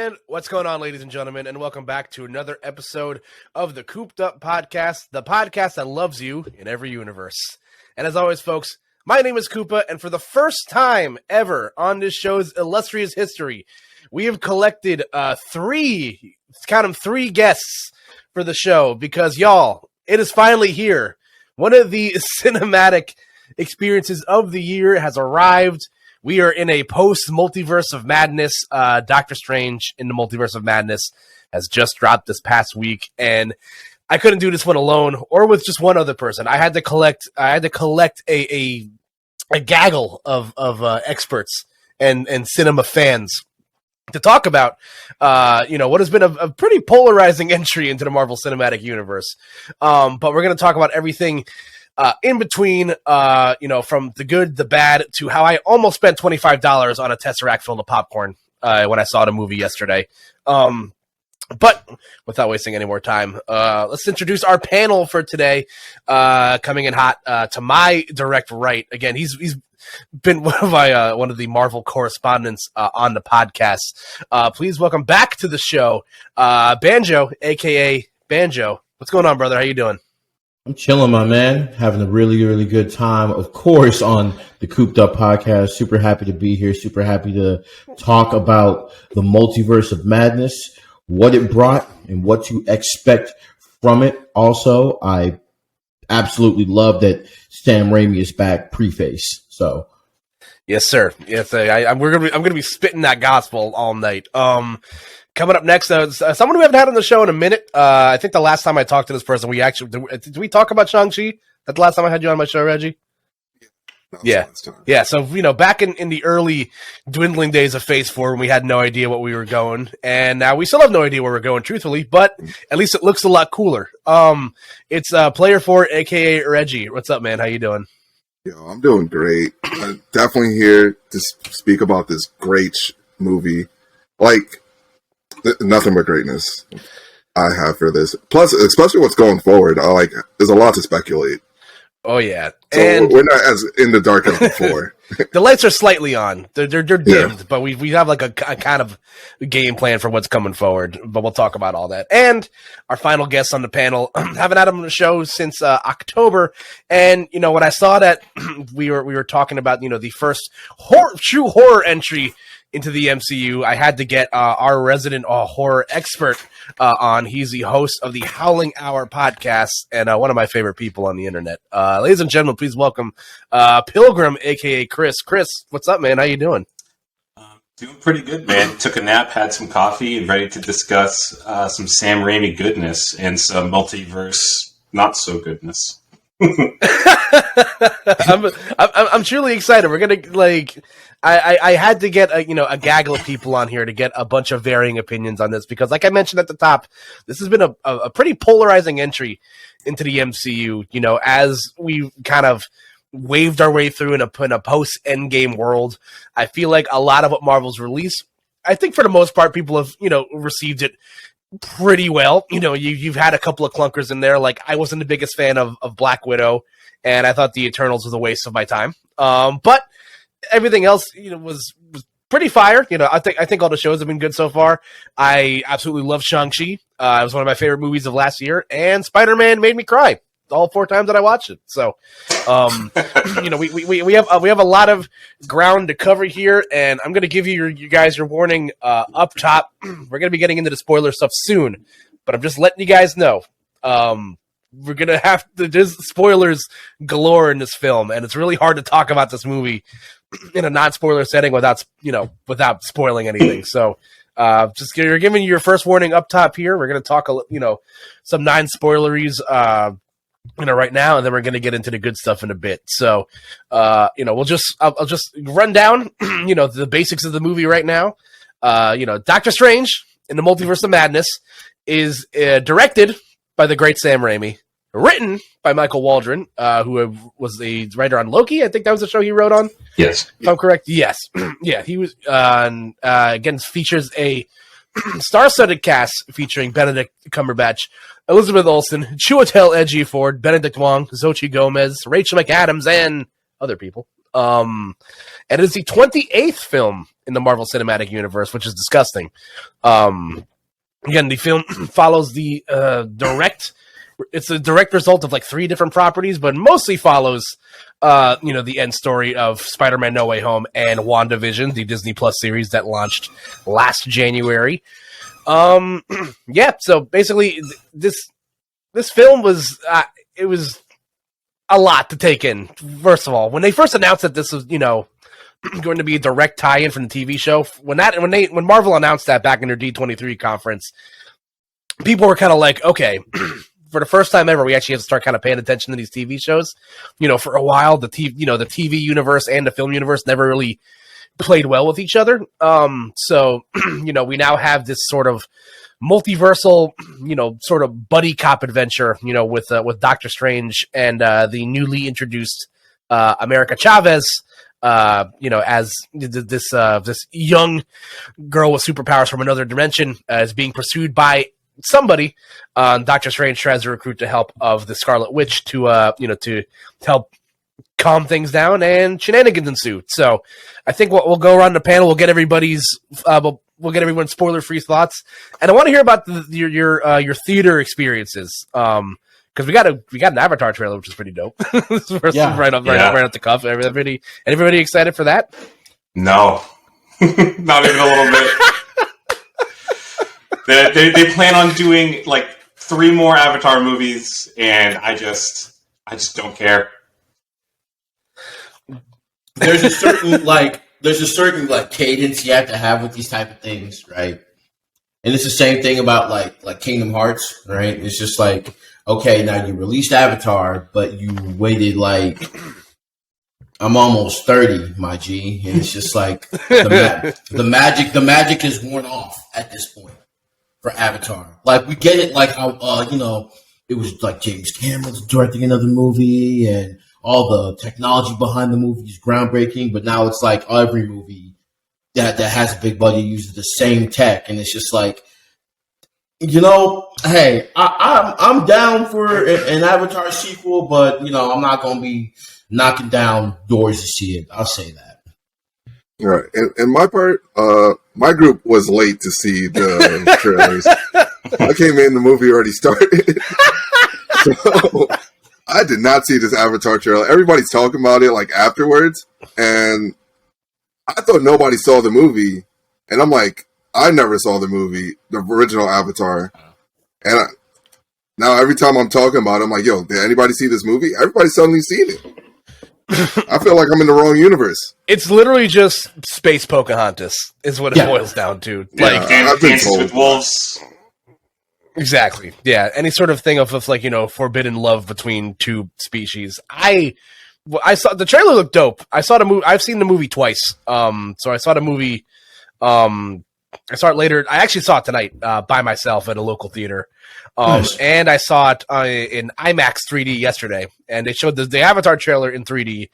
And what's going on, ladies and gentlemen, and welcome back to another episode of the Koop'd podcast, the podcast that loves you in every universe. And as always, folks, my name is Koopa, and for the first time ever on this show's illustrious history, we have collected three guests for the show because, y'all, it is finally here. One of the cinematic experiences of the year has arrived. We are in a post-Multiverse of Madness. Doctor Strange in the Multiverse of Madness has just dropped this past week, and I couldn't do this one alone or with just one other person. I had to collect a gaggle of experts and cinema fans to talk about what has been a pretty polarizing entry into the Marvel Cinematic Universe. But we're going to talk about everything in between, from the good, the bad, to how I almost spent $25 on a Tesseract full of popcorn when I saw the movie yesterday. But without wasting any more time, let's introduce our panel for today. Coming in hot to my direct right. Again, he's been one of the Marvel correspondents on the podcast. Please welcome back to the show, Banjo, aka Banjo. What's going on, brother? How you doing? I'm chilling, my man. Having a really, really good time, of course, on the Koop'd podcast. Super happy to be here. Super happy to talk about the Multiverse of Madness, what it brought, and what to expect from it. Also, I absolutely love that Sam Raimi is back preface. So, yes, sir. Yes, I'm gonna be spitting that gospel all night. Coming up next, someone we haven't had on the show in a minute. I think the last time I talked to this person, did we talk about Shang-Chi? That's the last time I had you on my show, Reggie? Yeah. So, back in the early dwindling days of Phase 4 when we had no idea what we were going, and now we still have no idea where we're going, truthfully, but at least it looks a lot cooler. It's Player 4, a.k.a. Reggie. What's up, man? How you doing? Yo, I'm doing great. I'm definitely here to speak about this great movie. Nothing but greatness I have for this. Plus, especially what's going forward, there's a lot to speculate. Oh, yeah. So and we're not as in the dark as before. The lights are slightly on. They're dimmed, but we have a kind of game plan for what's coming forward. But we'll talk about all that. And our final guest on the panel, haven't had him on the show since October. And, when I saw that we were talking about, the first true horror entry into the MCU, I had to get our resident horror expert on. He's the host of the Howling Hour podcast and one of my favorite people on the internet. Ladies and gentlemen, please welcome Pilgrim, a.k.a. Chris. Chris, what's up, man? How you doing? Doing pretty good, man. Took a nap, had some coffee, and ready to discuss some Sam Raimi goodness and some multiverse not so goodness. I'm truly excited. We're gonna I had to get a gaggle of people on here to get a bunch of varying opinions on this because, like I mentioned at the top, this has been a pretty polarizing entry into the MCU. As we kind of waved our way through in a post Endgame world, I feel like a lot of what Marvel's released, I think for the most part, people have received it pretty well. You've had a couple of clunkers in there. Like, I wasn't the biggest fan of Black Widow, and I thought the Eternals was a waste of my time. But everything else, was pretty fire. I think all the shows have been good so far. I absolutely love Shang-Chi. It was one of my favorite movies of last year, and Spider-Man made me cry all 4 times that I watched it. So, we have a lot of ground to cover here, and I'm going to give you guys your warning up top. We're going to be getting into the spoiler stuff soon, but I'm just letting you guys know. We're going to have there's spoilers galore in this film, and it's really hard to talk about this movie in a non-spoiler setting without spoiling anything. So, you're giving your first warning up top here. We're going to talk, some non-spoileries, right now, and then we're going to get into the good stuff in a bit. So, I'll just run down, the basics of the movie right now. Doctor Strange in the Multiverse of Madness is directed by the great Sam Raimi, written by Michael Waldron, who was the writer on Loki. I think that was the show he wrote on. Yes. If I'm correct. Yes. Yeah, he was, again, features a star-studded cast featuring Benedict Cumberbatch, Elizabeth Olsen, Chiwetel Ejiofor, Benedict Wong, Xochitl Gomez, Rachel McAdams, and other people. And it is the 28th film in the Marvel Cinematic Universe, which is disgusting. Again, the film follows the direct. It's a direct result of like 3 different properties, but mostly follows, the end story of Spider-Man: No Way Home and WandaVision, the Disney Plus series that launched last January. So basically, this film was it was a lot to take in. First of all, when they first announced that this was going to be a direct tie-in from the TV show, when Marvel announced that back in their D23 conference, people were kind of like, okay. For the first time ever, we actually have to start kind of paying attention to these TV shows. For a while, the TV universe and the film universe never really played well with each other. So we now have this sort of multiversal, sort of buddy cop adventure, with Doctor Strange and the newly introduced America Chavez, as this young girl with superpowers from another dimension is being pursued by somebody. Doctor Strange tries to recruit the help of the Scarlet Witch to help calm things down, and shenanigans ensue. So I think we'll go around the panel. We'll get everybody's we'll get everyone's spoiler-free thoughts, and I want to hear about your theater experiences. Because we got an Avatar trailer, which is pretty dope. Right off the cuff. Everybody excited for that? No, not even a little bit. They plan on doing like 3 more Avatar movies, and I just don't care. There's a certain cadence you have to have with these type of things, right? And it's the same thing about like Kingdom Hearts, right? It's just like, okay, now you released Avatar, but you waited I'm almost 30, my G, and it's just like the magic is worn off at this point for Avatar. Like, we get it, like how it was like James Cameron's directing another movie, and all the technology behind the movie is groundbreaking, but now it's like every movie that has a big budget uses the same tech, and it's just like, hey, I'm down for an Avatar sequel, but I'm not gonna be knocking down doors to see it. I'll say that. All right, and my part, my group was late to see the trailers. I came in, the movie already started, so I did not see this Avatar trailer. Everybody's talking about it like afterwards, and I thought nobody saw the movie, and I'm like, I never saw the movie, the original Avatar, and now every time I'm talking about it, I'm like, yo, did anybody see this movie? Everybody's suddenly seen it. I feel like I'm in the wrong universe. It's literally just space Pocahontas is what it boils down to. Like Dances with Wolves. Exactly. Yeah. Any sort of thing of forbidden love between 2 species. I saw the trailer looked dope. I saw the movie. I've seen the movie twice. So I saw the movie. I saw it later. I actually saw it tonight by myself at a local theater. Nice. And I saw it in IMAX 3D yesterday, and they showed the Avatar trailer in 3D.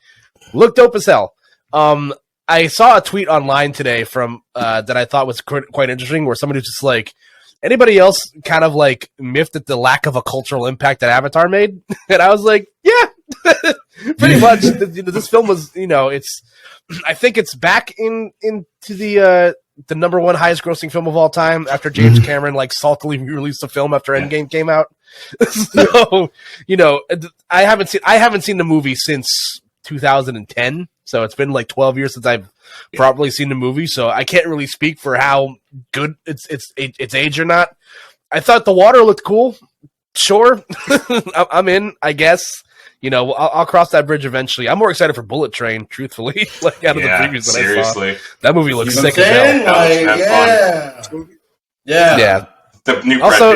Looked dope as hell. I saw a tweet online today from that I thought was quite interesting, where somebody was just like, anybody else kind of like miffed at the lack of a cultural impact that Avatar made? And I was like, yeah, pretty much. This film was, it's. I think it's back into the number 1 highest grossing film of all time after James Cameron saltily released a film after Endgame came out. So, I haven't seen the movie since 2010. So it's been 12 years since I've properly seen the movie. So I can't really speak for how good it's age or not. I thought the water looked cool. Sure. I'm in, I guess. I'll cross that bridge eventually. I'm more excited for Bullet Train, truthfully. Out of the previews that I saw. That movie looks sick as hell. Yeah. The new also,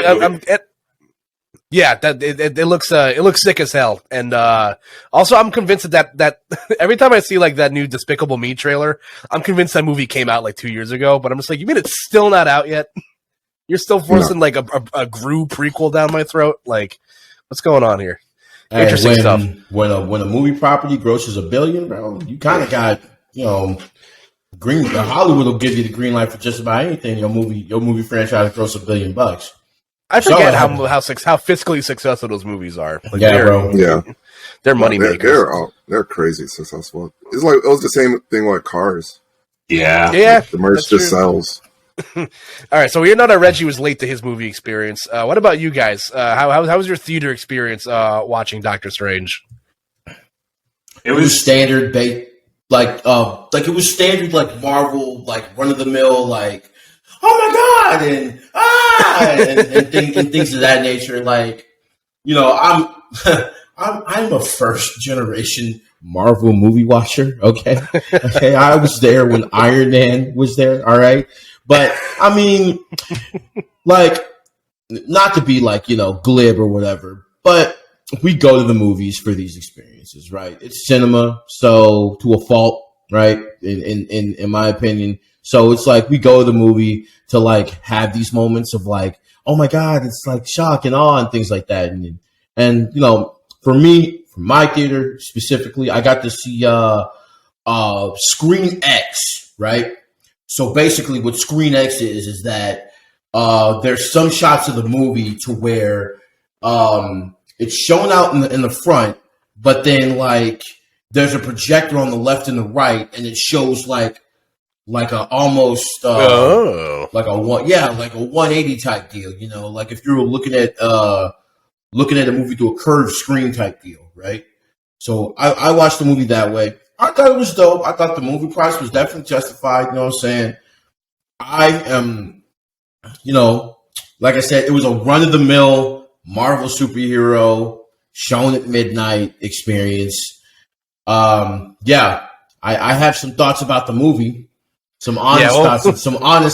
it looks sick as hell. And also, I'm convinced that every time I see that new Despicable Me trailer, I'm convinced that movie came out 2 years ago. But I'm just like, you mean it's still not out yet? You're still forcing a Gru prequel down my throat? What's going on here? Interesting stuff. When a movie property grosses $1 billion, bro, you kind of got Hollywood will give you the green light for just about anything. Your movie franchise gross $1 billion. I forget how fiscally successful those movies are. Bro. Yeah, they're money makers. They're crazy successful. It's it was the same thing like Cars. Yeah, The merch that's just true. sells. All right, so we know that Reggie was late to his movie experience. What about you guys? How was your theater experience watching Doctor Strange? It was standard, like it was standard, like Marvel, like run of the mill, like oh my god, and things of that nature. Like I'm I'm a first generation Marvel movie watcher. Okay, okay, I was there when Iron Man was there. All right, but I mean, like, not to be like glib or whatever, but we go to the movies for these experiences, right? It's cinema, so to a fault, right? In my opinion, so it's like we go to the movie to like have these moments of like, oh my god, it's like shock and awe and things like that, and for me, for my theater specifically, I got to see Screen X, right? So basically, what Screen X is that there's some shots of the movie to where it's shown out in the front, but then like there's a projector on the left and the right, and it shows like a almost like a 180 type deal. Like if you were looking at a movie through a curved screen type deal, right? So I watched the movie that way. I thought it was dope. I thought the movie price was definitely justified. You know what I'm saying? I am, like I said, it was a run of the mill Marvel superhero shown at midnight experience. Yeah, I have some thoughts about the movie, some honest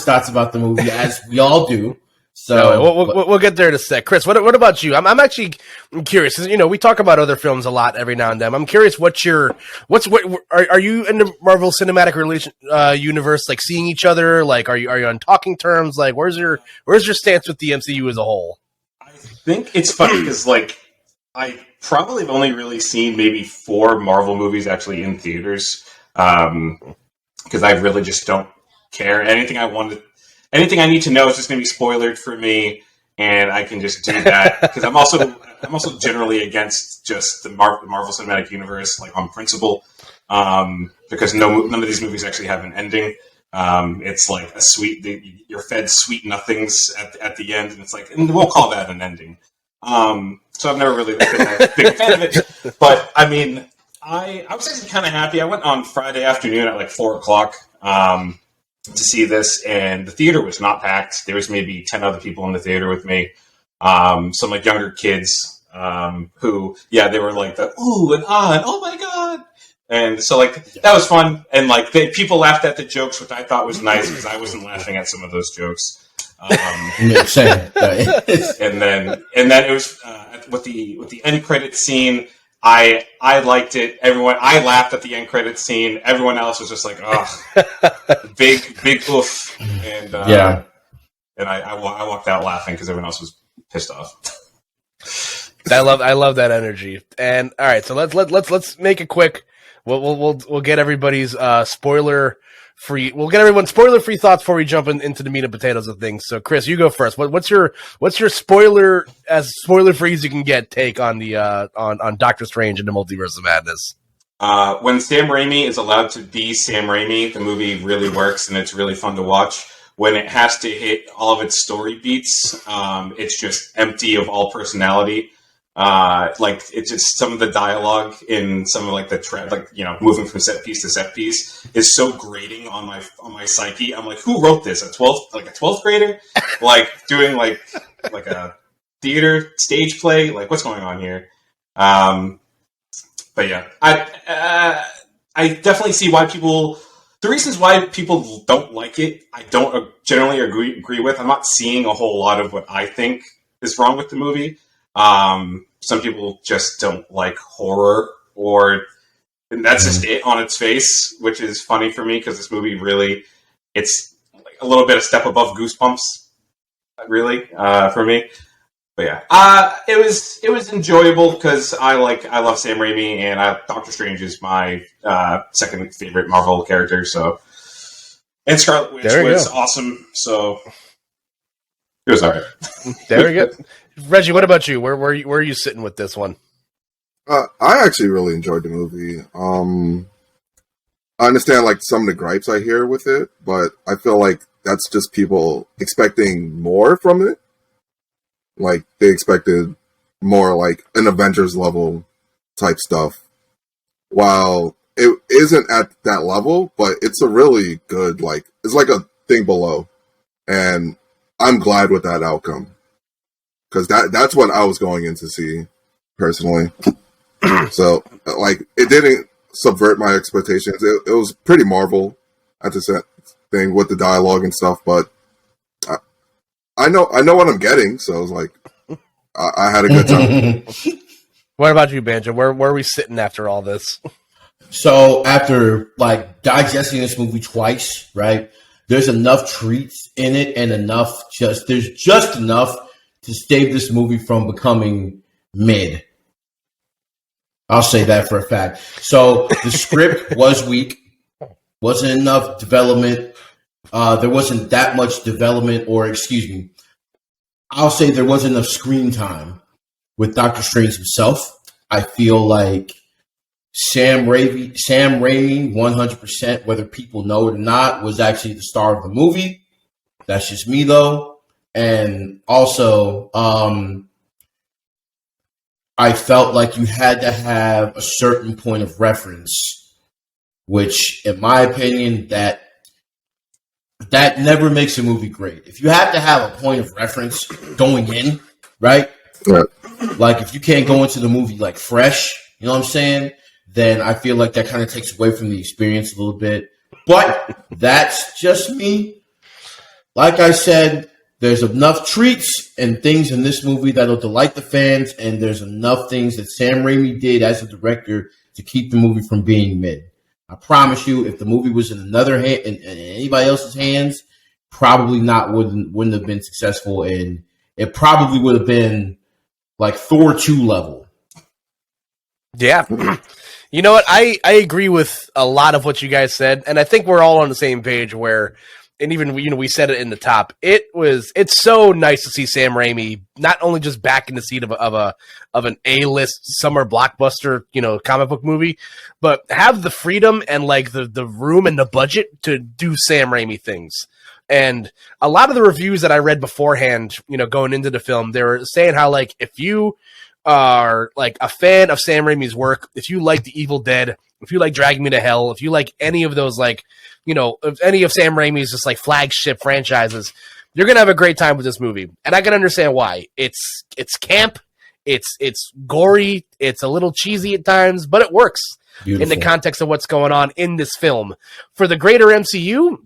thoughts about the movie, as we all do. So we'll get there in a sec. Chris, what about you? I'm actually curious. We talk about other films a lot every now and then. I'm curious what are you in the Marvel Cinematic universe, like seeing each other? Like, are you on talking terms? Like, where's your stance with the MCU as a whole? I think it's funny because like I probably have only really seen maybe 4 Marvel movies actually in theaters because I really just don't care. Anything I need to know is just going to be spoiled for me, and I can just do that because I'm also generally against just the Marvel Cinematic Universe, like on principle, because none of these movies actually have an ending. It's like you're fed sweet nothings at the end, and it's like, and we'll call that an ending. So I've never really been a big fan of it, but I mean, I was actually kind of happy. I went on Friday afternoon at like 4:00. To see this, and the theater was not packed. There was maybe 10 other people in the theater with me. Some like younger kids who, they were like the ooh and ah and oh my god, and so like that was fun. And like people laughed at the jokes, which I thought was nice because I wasn't laughing at some of those jokes. Same. and then it was with the end credit scene. I liked it. I laughed at the end credit scene. Everyone else was just like, oh, big oof. And and I walked out laughing because everyone else was pissed off. I love that energy. And all right, so let's make it quick. We'll get everybody's spoiler free. We'll get everyone's spoiler free thoughts before we jump into the meat and potatoes of things. So, Chris, you go first. What's your spoiler free as you can get take on the on Doctor Strange and the Multiverse of Madness? When Sam Raimi is allowed to be Sam Raimi, the movie really works and it's really fun to watch. When it has to hit all of its story beats, it's just empty of all personality. Like it's just some of the dialogue in some of like moving from set piece to set piece is so grating on my psyche. I'm like, who wrote this? A 12th grader, like doing like a theater stage play. Like what's going on here? But yeah, I definitely see why the reasons why people don't like it. I don't generally agree with. I'm not seeing a whole lot of what I think is wrong with the movie. Some people just don't like horror, and that's just it on its face, which is funny for me because this movie really, it's like a little bit a step above Goosebumps, really, for me. But yeah, it was enjoyable because I love Sam Raimi, and Doctor Strange is my second favorite Marvel character. So, and Scarlet Witch was awesome. So it was alright. There we go. Reggie, what about you? Where are you sitting with this one? I actually really enjoyed the movie. I understand like some of the gripes I hear with it, but I feel like that's just people expecting more from it. Like they expected more like an Avengers level type stuff. While it isn't at that level, but it's a really good, like, it's like a thing below. And I'm glad with that outcome. Because that's what I was going in to see, personally. So, like, it didn't subvert my expectations. It was pretty Marvel at the thing with the dialogue and stuff, but I know what I'm getting, so I was like, I had a good time. What about you, Banjo? Where are we sitting after all this? So after like digesting this movie twice, right? There's enough treats in it and there's just enough to save this movie from becoming mid. I'll say that for a fact. So the script was weak, wasn't enough development. There wasn't that much development, or excuse me, I'll say there wasn't enough screen time with Doctor Strange himself. I feel like Sam Raimi, 100%, whether people know it or not, was actually the star of the movie. That's just me, though. And also, I felt like you had to have a certain point of reference, which, in my opinion, that never makes a movie great. If you have to have a point of reference going in, right? Yeah. Like, if you can't go into the movie, like, fresh, you know what I'm saying? Then I feel like that kind of takes away from the experience a little bit. But that's just me. Like I said, there's enough treats and things in this movie that'll delight the fans, and there's enough things that Sam Raimi did as a director to keep the movie from being mid. I promise you, if the movie was in another hand, in anybody else's hands, probably wouldn't have been successful, and it probably would have been like Thor 2 level. Yeah. You know what? I agree with a lot of what you guys said, and I think we're all on the same page where, and even we said it in the top. It's so nice to see Sam Raimi not only just back in the seat of an A-list summer blockbuster, comic book movie, but have the freedom and like the room and the budget to do Sam Raimi things. And a lot of the reviews that I read beforehand, going into the film, they were saying how like if you are like a fan of Sam Raimi's work, if you like The Evil Dead, if you like Drag Me to Hell, if you like any of those like, if any of Sam Raimi's just like flagship franchises, you're gonna have a great time with this movie. And I can understand why. It's camp, it's gory, it's a little cheesy at times, but it works. Beautiful. In the context of what's going on in this film. For the greater MCU,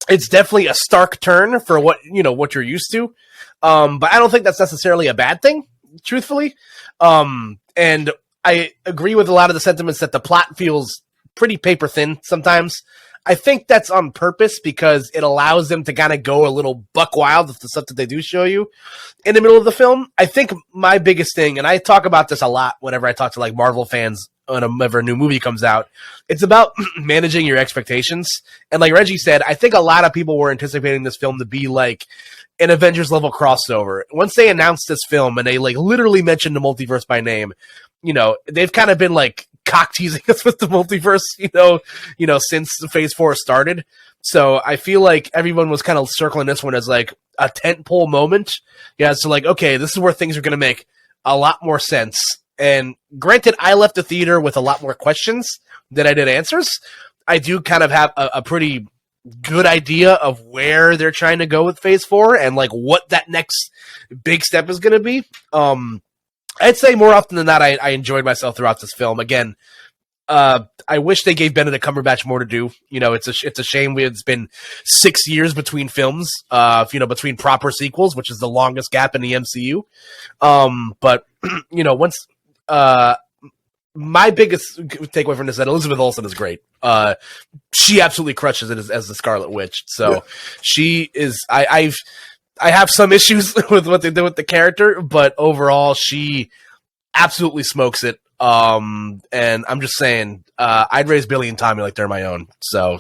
it's definitely a stark turn for what you're used to. But I don't think that's necessarily a bad thing, truthfully. And I agree with a lot of the sentiments that the plot feels pretty paper thin sometimes. I think that's on purpose because it allows them to kind of go a little buck wild with the stuff that they do show you in the middle of the film. I think my biggest thing, and I talk about this a lot whenever I talk to like Marvel fans whenever a new movie comes out, it's about managing your expectations. And like Reggie said, I think a lot of people were anticipating this film to be like an Avengers level crossover. Once they announced this film and they like literally mentioned the multiverse by name, they've kind of been like cock teasing us with the multiverse, since Phase 4 started. So I feel like everyone was kind of circling this one as like a tentpole moment. Yeah, so like, okay, this is where things are going to make a lot more sense. And granted, I left the theater with a lot more questions than I did answers. I do kind of have a pretty good idea of where they're trying to go with Phase 4 and like what that next big step is going to be. I'd say more often than not, I enjoyed myself throughout this film. Again, I wish they gave Benedict Cumberbatch more to do. It's a shame it's been 6 years between films, between proper sequels, which is the longest gap in the MCU. But once my biggest takeaway from this is that Elizabeth Olsen is great. She absolutely crushes it as the Scarlet Witch. So yeah. She is. I have some issues with what they do with the character, but overall, she absolutely smokes it. And I'm just saying, I'd raise Billy and Tommy like they're my own. So,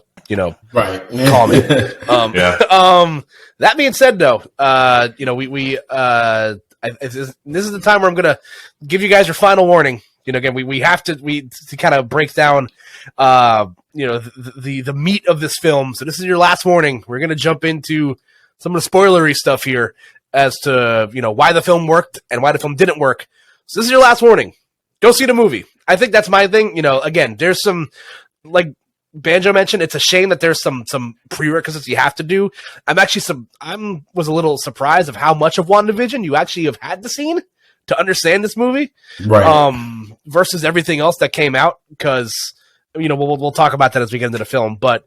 right. Call me. Yeah. That being said, though, this is the time where I'm going to give you guys your final warning. again, we have to kind of break down, the meat of this film. So this is your last warning. We're going to jump into some of the spoilery stuff here as to, why the film worked and why the film didn't work. So this is your last warning. Go see the movie. I think that's my thing. Again, there's some, like Banjo mentioned, it's a shame that there's some prerequisites you have to do. I was a little surprised of how much of WandaVision you actually have had to see to understand this movie, right? Versus everything else that came out, because we'll talk about that as we get into the film. But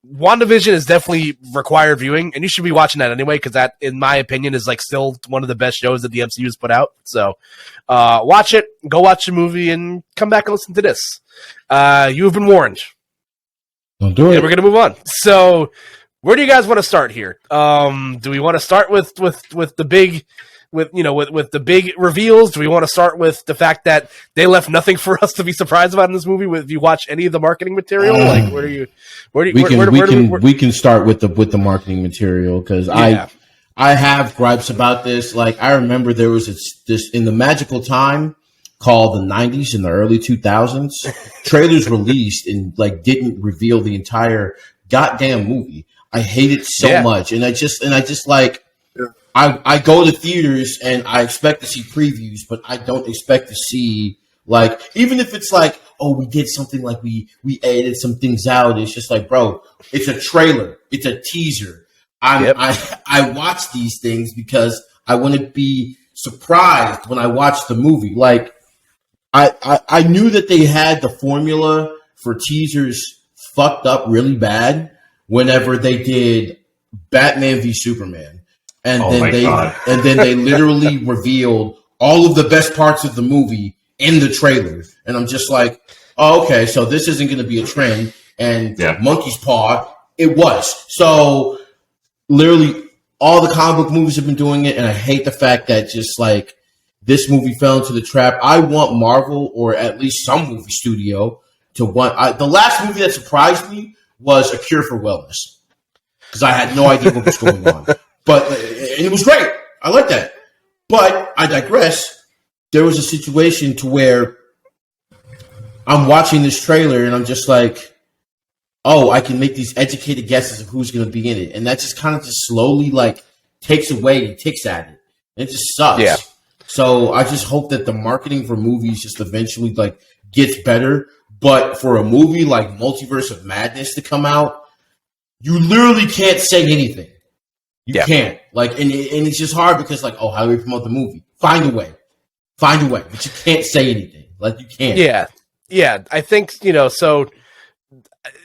WandaVision is definitely required viewing, and you should be watching that anyway, because that, in my opinion, is like still one of the best shows that the MCU has put out. So watch it, go watch the movie, and come back and listen to this. You have been warned. Don't do it. And we're gonna move on. So, where do you guys want to start here? Do we want to start with the big, with the big reveals? Do we want to start with the fact that they left nothing for us to be surprised about in this movie? If you watch any of the marketing material, we can start with the marketing material, because I have gripes about this. Like, I remember there was this in the magical time called the 90s and the early 2000s. Trailers released and didn't reveal the entire goddamn movie. I hate it so much, and I just like. I go to theaters and I expect to see previews, but I don't expect to see, even if it's we did something, we edited some things out. It's just bro, it's a trailer. It's a teaser. I watch these things because I want to be surprised when I watch the movie. I knew that they had the formula for teasers fucked up really bad whenever they did Batman v Superman. And then they literally revealed all of the best parts of the movie in the trailer. And I'm just like, oh, okay, so this isn't going to be a trend. And Monkey's Paw, it was. So literally all the comic book movies have been doing it. And I hate the fact that this movie fell into the trap. I want Marvel, or at least some movie studio, to want. The last movie that surprised me was A Cure for Wellness, because I had no idea what was going on. But and it was great. I like that. But I digress. There was a situation to where I'm watching this trailer and I'm just like, oh, I can make these educated guesses of who's going to be in it. And that just kind of just slowly takes away and ticks at it. And it just sucks. Yeah. So I just hope that the marketing for movies just eventually gets better. But for a movie like Multiverse of Madness to come out, you literally can't say anything. You can't. And it's just hard because, how do we promote the movie? Find a way. But you can't say anything. You can't. Yeah. Yeah. I think, so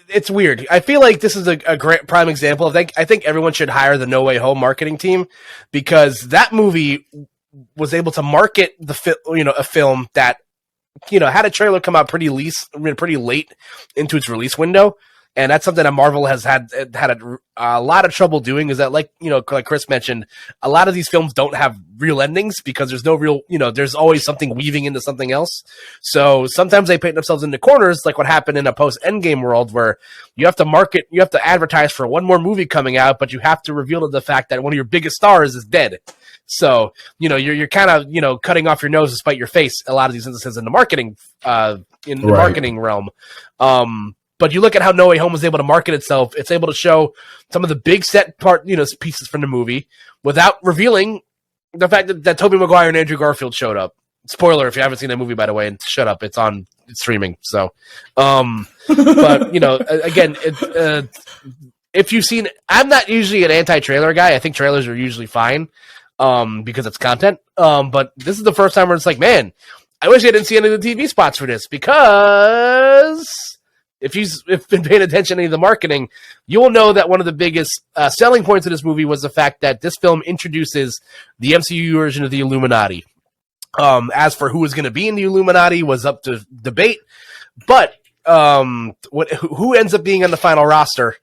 it's weird. I feel like this is a great prime example of, I think everyone should hire the No Way Home marketing team, because that movie was able to market a film that, had a trailer come out pretty late into its release window. And that's something that Marvel has had a lot of trouble doing, is that, like Chris mentioned, a lot of these films don't have real endings because there's no real, there's always something weaving into something else. So sometimes they paint themselves into corners, like what happened in a post-Endgame world, where you have to advertise for one more movie coming out, but you have to reveal the fact that one of your biggest stars is dead. So, you're kind of, cutting off your nose to spite your face, a lot of these instances in the marketing, marketing realm. But you look at how No Way Home was able to market itself. It's able to show some of the big set pieces from the movie without revealing the fact that Tobey Maguire and Andrew Garfield showed up. Spoiler if you haven't seen that movie, by the way, and shut up. It's streaming. So, but again, if you've seen, I'm not usually an anti-trailer guy. I think trailers are usually fine, because it's content. But this is the first time where it's like, man, I wish I didn't see any of the TV spots for this, because if you've been paying attention to any of the marketing, you will know that one of the biggest selling points of this movie was the fact that this film introduces the MCU version of the Illuminati. As for who was going to be in the Illuminati was up to debate, but who ends up being on the final roster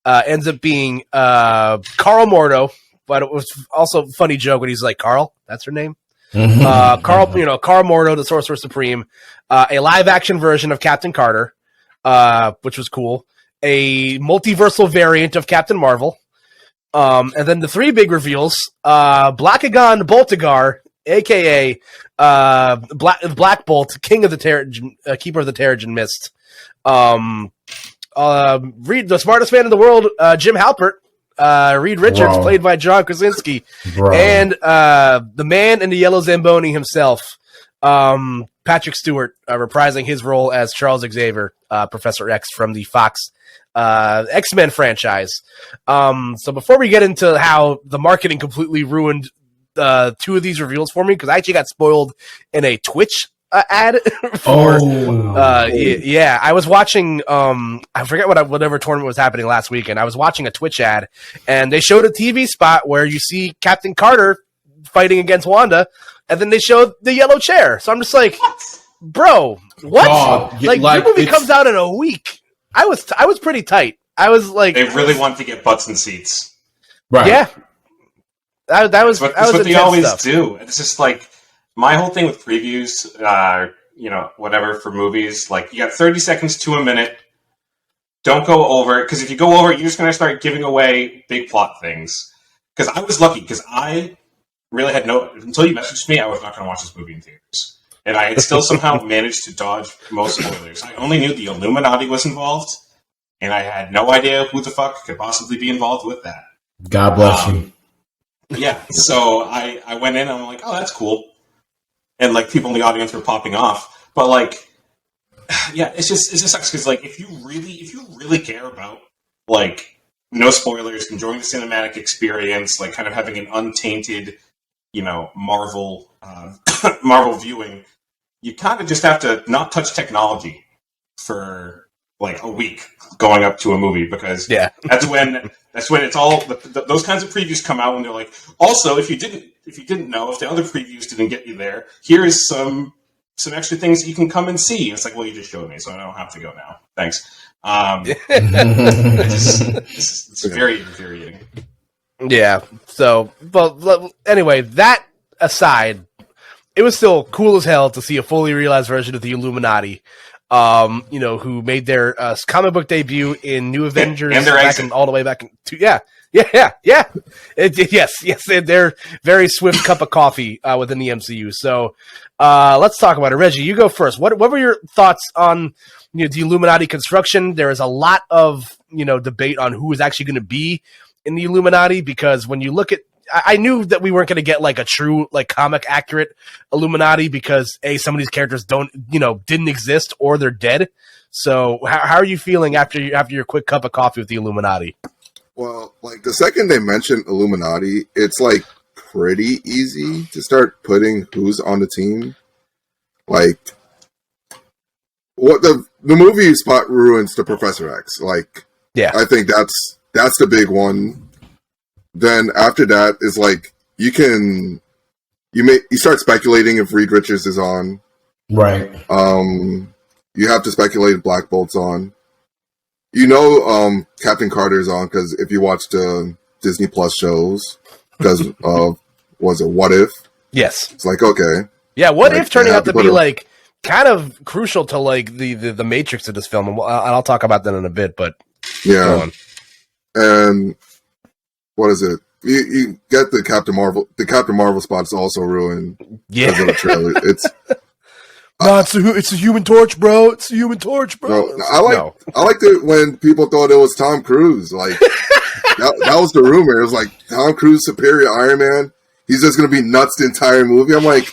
ends up being Carl Mordo. But it was also a funny joke when he's like, Carl, that's her name? Carl Mordo, the Sorcerer Supreme, a live action version of Captain Carter, which was cool, a multiversal variant of Captain Marvel, and then the three big reveals, Blackagon Boltagar a.k.a. Black Bolt, King of the Keeper of the Terrigen Mist. Reed, the smartest man in the world, Jim Halpert. Reed Richards, played by John Krasinski. And the man in the yellow Zamboni himself, Patrick Stewart, reprising his role as Charles Xavier, Professor X from the Fox X-Men franchise. So before we get into how the marketing completely ruined two of these reveals for me, because I actually got spoiled in a Twitch ad for yeah, I was watching I forget whatever tournament was happening last weekend. I was watching a Twitch ad and they showed a TV spot where you see Captain Carter fighting against Wanda, and then they showed the yellow chair. So I'm just like, bro, what? God, like your movie comes out in a week. I was pretty tight. I was like, they really want to get butts and seats, right? Yeah, that was what they always do. It's just like my whole thing with previews, whatever for movies. Like you got 30 seconds to a minute. Don't go over it, because if you go over it, you're just going to start giving away big plot things. Because I was lucky, because I really had until you messaged me, I was not going to watch this movie in theaters. And I had still somehow managed to dodge most spoilers. I only knew the Illuminati was involved, and I had no idea who the fuck could possibly be involved with that. God bless you. Yeah, so I went in and I'm like, oh, that's cool. And like people in the audience were popping off. But like, yeah, it just sucks, because like if you really care about like no spoilers, enjoying the cinematic experience, like kind of having an untainted, Marvel viewing, you kind of just have to not touch technology for like a week going up to a movie, because that's when it's all those kinds of previews come out, and they're like, also if you didn't know, if the other previews didn't get you there, here is some extra things that you can come and see. It's like, well, you just showed me, so I don't have to go now. Thanks. It's very infuriating. Yeah. So, but anyway, that aside, it was still cool as hell to see a fully realized version of the Illuminati, who made their comic book debut in New Avengers and their all the way back in yes, they're very swift cup of coffee within the MCU. So let's talk about it. Reggie, you go first. What were your thoughts on the Illuminati construction? There is a lot of debate on who is actually going to be in the Illuminati, because when you look at, I knew that we weren't going to get like a true like comic accurate Illuminati, because some of these characters didn't exist, or they're dead. So how are you feeling after your quick cup of coffee with the Illuminati? Well, like the second they mention Illuminati, it's like pretty easy to start putting who's on the team. Like what the movie spot ruins to Professor X. Like, yeah, I think that's the big one. Then after that is like you start speculating if Reed Richards is on. Right. You have to speculate if Black Bolt's on. Captain Carter's on, because if you watch the Disney Plus shows, because was it What If? Yes. It's like, okay. Yeah, What If turning out to be like kind of crucial to like the matrix of this film, and I'll talk about that in a bit. But yeah, and what is it? You get the Captain Marvel. The Captain Marvel spot's also ruined. Yeah, because of the trailer. It's a Human Torch, bro. It's a Human Torch, bro. No, I liked it when people thought it was Tom Cruise. Like that was the rumor. It was like Tom Cruise, superior Iron Man. He's just gonna be nuts the entire movie. I'm like,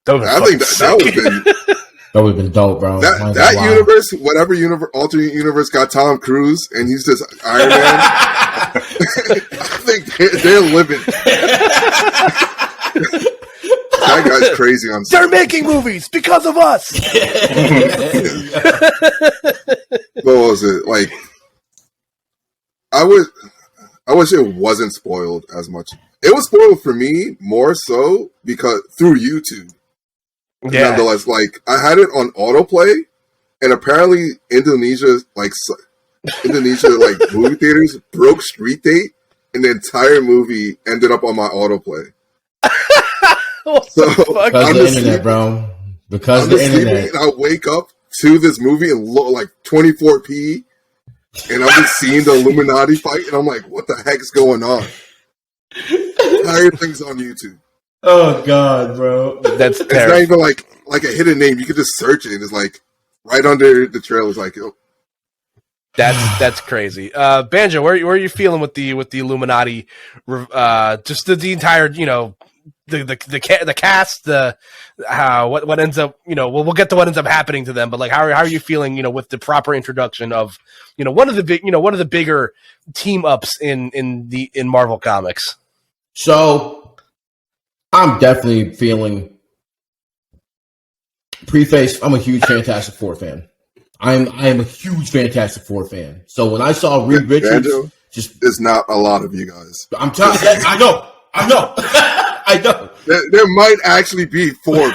I think that would have been. That would have been dope, bro. That universe, whatever alternate universe, got Tom Cruise, and he's just Iron Man. I think they're living. That guy's crazy on set. They're making movies because of us. What was it like? I wish it wasn't spoiled as much. It was spoiled for me more so because through YouTube. Yeah. Nonetheless, like I had it on autoplay, and apparently Indonesia movie theaters broke Street Date, and the entire movie ended up on my autoplay. Because of the internet, bro. Because of the internet. And I wake up to this movie and look like 24p, and I'm just seeing the Illuminati fight, and I'm like, what the heck's going on? Entire thing's on YouTube. Oh God, bro. That's It's not terrible. even like a hidden name. You could just search it. It's like right under the trailer. It's like, oh, That's crazy. Banjo, where are you feeling with the Illuminati? Just the entire, the cast, what ends up, we'll get to what ends up happening to them, but like how are you feeling, with the proper introduction of, one of the bigger team ups in Marvel Comics. So I'm definitely feeling preface. I'm a huge Fantastic Four fan. I am a huge Fantastic Four fan. So when I saw Reed Richards, Banjo, there's not a lot of you guys. I'm telling you, I know, I know. There might actually be 4 of you.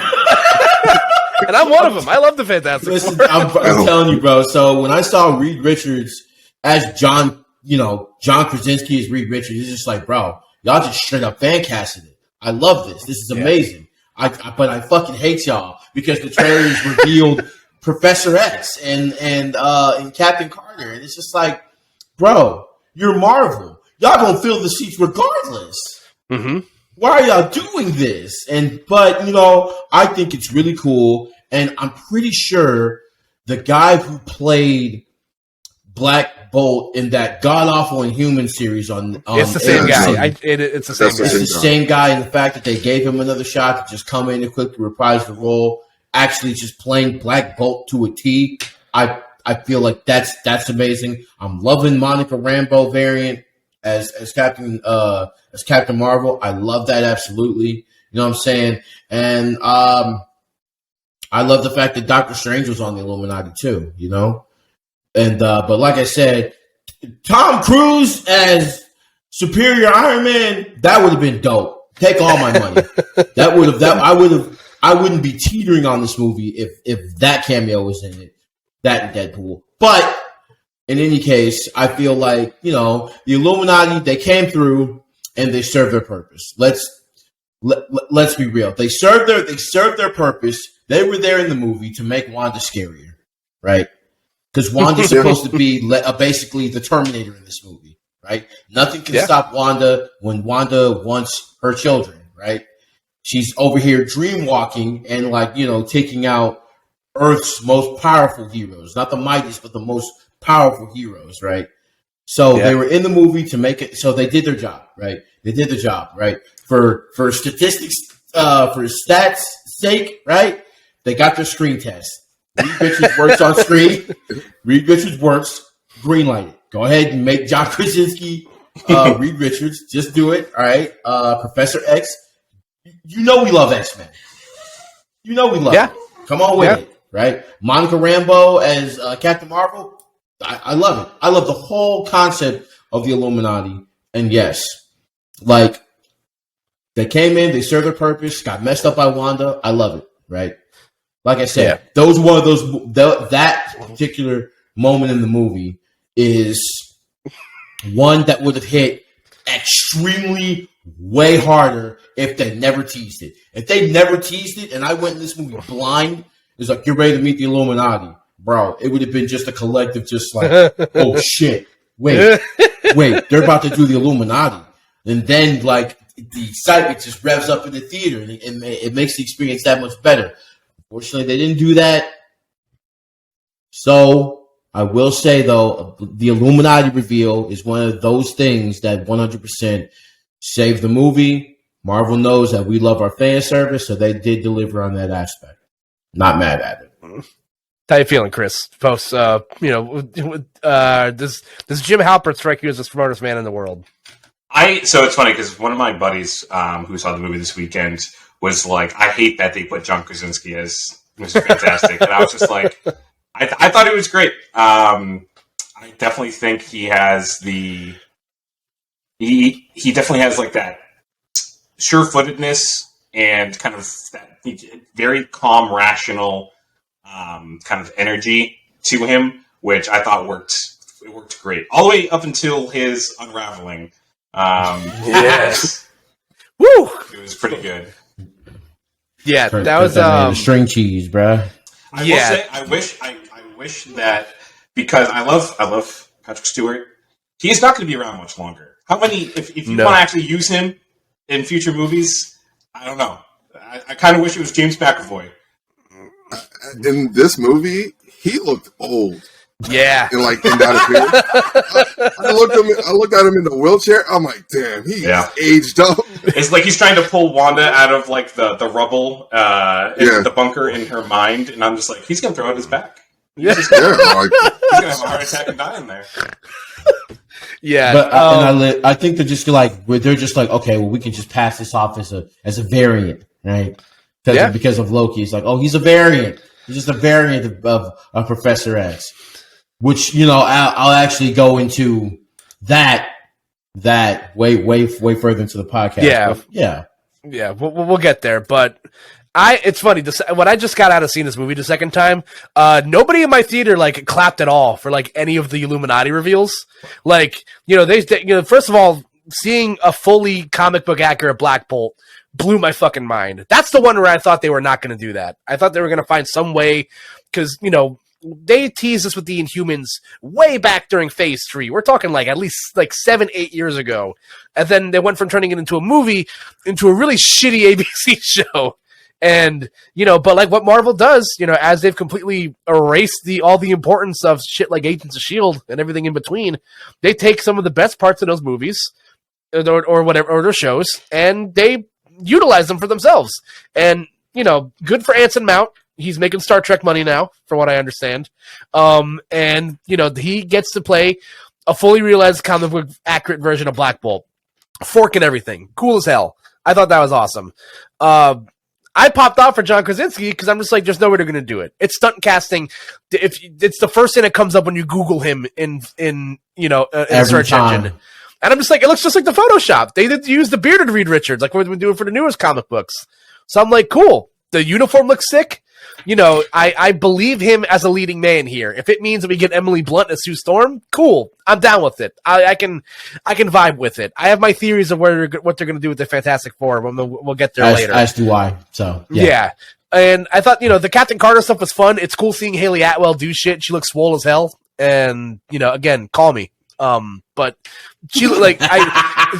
And I'm one of them. I love the Fantastic Four. Listen, I'm telling you, bro. So when I saw Reed Richards as John Krasinski as Reed Richards, it's just like, bro, y'all just straight up fan casted it. I love this. This is amazing. But I fucking hate y'all because the trailers revealed Professor X and Captain Carter, and it's just like, bro, you're Marvel. Y'all gonna fill the seats regardless. Mm-hmm. Why are y'all doing this? But I think it's really cool, and I'm pretty sure the guy who played Black Bolt in that god awful Inhuman series on it's the same guy. It's the same guy. It's the same guy, and the fact that they gave him another shot to just come in and quickly reprise the role, actually just playing Black Bolt to a T. I feel like that's amazing. I'm loving Monica Rambeau variant as Captain Marvel. I love that absolutely. You know what I'm saying? And I love the fact that Doctor Strange was on the Illuminati too. And but like I said, Tom Cruise as Superior Iron Man, that would have been dope. Take all my money. I wouldn't be teetering on this movie if that cameo was in it. That and Deadpool. But in any case, I feel like, the Illuminati, they came through and they served their purpose. Let's be real. They served their purpose. They were there in the movie to make Wanda scarier, right? Because Wanda's supposed to be basically the Terminator in this movie, right? Nothing can stop Wanda when Wanda wants her children, right? She's over here dream walking and taking out Earth's most powerful heroes, not the mightiest, but the most powerful heroes, right? So they were in the movie to make it. So they did their job, right? They did the job, right? For statistics, for stats sake, right? They got their screen test. Reed Richards works on screen. Reed Richards works. Greenlight it. Go ahead and make John Krasinski Reed Richards. Just do it, all right? Professor X. We love X-Men. We love it. Come on with it, right? Monica Rambeau as Captain Marvel. I love it. I love the whole concept of the Illuminati. And yes, they came in, they served their purpose, got messed up by Wanda. I love it, right? Like I said, those one of those that particular moment in the movie is one that would have hit extremely way harder if they never teased it. If they never teased it and I went in this movie blind, it's like, you're ready to meet the Illuminati. Bro, it would have been just a collective, just like, oh shit, wait, they're about to do the Illuminati. And then, the excitement just revs up in the theater, and it makes the experience that much better. Unfortunately, they didn't do that. So, I will say, though, the Illuminati reveal is one of those things that 100% saved the movie. Marvel knows that we love our fan service, so they did deliver on that aspect. Not mad at it. How you feeling, Chris? Post, does Jim Halpert strike you as the smartest man in the world? So it's funny because one of my buddies who saw the movie this weekend was like, I hate that they put John Krasinski as Mr. Fantastic. And I was just like, I thought it was great. I definitely think he has he definitely has that sure-footedness and kind of that very calm, rational kind of energy to him, which I thought worked great. All the way up until his unraveling. Yes. Woo! It was pretty good. Yeah, that was string cheese, bruh. I will say, I wish that, because I love Patrick Stewart. He's not going to be around much longer. How many? If you want to actually use him in future movies, I don't know. I kind of wish it was James McAvoy. In this movie, he looked old. Yeah. And like in that appearance, I looked at him in the wheelchair. I'm like, damn, he's aged up. It's like he's trying to pull Wanda out of like the rubble in the bunker in her mind, and I'm just like, he's gonna throw out his back. Yeah. He's gonna have a heart attack and die in there. Yeah, but I think they're just like okay, well, we can just pass this off as a variant, right? Because of Loki, it's like, oh, he's a variant. He's just a variant of Professor X, which I'll actually go into that way further into the podcast. Yeah. We'll get there, but. It's funny. When I just got out of seeing this movie the second time, nobody in my theater like clapped at all for like any of the Illuminati reveals. Like, first of all, seeing a fully comic book accurate Black Bolt blew my fucking mind. That's the one where I thought they were not going to do that. I thought they were going to find some way because they teased us with the Inhumans way back during Phase 3. We're talking like at least like 7-8 years ago, and then they went from turning it into a movie into a really shitty ABC show. And, but like what Marvel does, as they've completely erased all the importance of shit like Agents of S.H.I.E.L.D. and everything in between, they take some of the best parts of those movies or whatever, or their shows, and they utilize them for themselves. And, good for Anson Mount. He's making Star Trek money now, from what I understand. And, he gets to play a fully realized comic book accurate version of Black Bolt. Fork and everything. Cool as hell. I thought that was awesome. I popped off for John Krasinski because I'm just like, there's no way they're going to do it. It's stunt casting. If it's the first thing that comes up when you Google him in a search engine, and I'm just like, it looks just like the Photoshop. They did use the bearded Reed Richards, like we've been doing for the newest comic books. So I'm like, cool. The uniform looks sick. I believe him as a leading man here. If it means that we get Emily Blunt as Sue Storm, cool. I'm down with it. I can vibe with it. I have my theories of what they're going to do with the Fantastic Four. We'll get there later. As do I. So yeah. And I thought the Captain Carter stuff was fun. It's cool seeing Haley Atwell do shit. She looks swole as hell. And again, call me. But she like I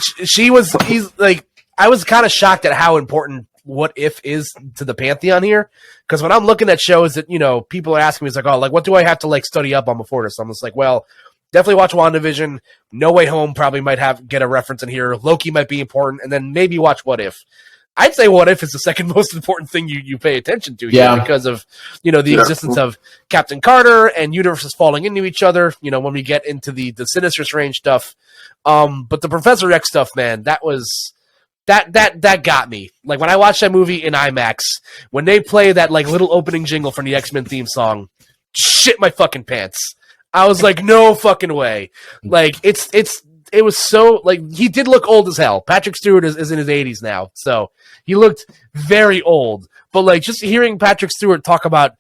was kind of shocked at how important What If is to the Pantheon here, because when I'm looking at shows that people are asking me, it's like, oh, like what do I have to like study up on before this? I'm just like, well, definitely watch WandaVision. No Way Home probably might get a reference in here. Loki might be important, and then maybe watch What If. I'd say What If is the second most important thing you pay attention to here because of the existence of Captain Carter and universes falling into each other. When we get into the Sinister Strange stuff, but the Professor X stuff, man, that was. That got me. Like when I watched that movie in IMAX, when they play that like little opening jingle from the X-Men theme song, shit my fucking pants. I was like, no fucking way. Like it was so like he did look old as hell. Patrick Stewart is in his 80s now, so he looked very old. But like just hearing Patrick Stewart talk about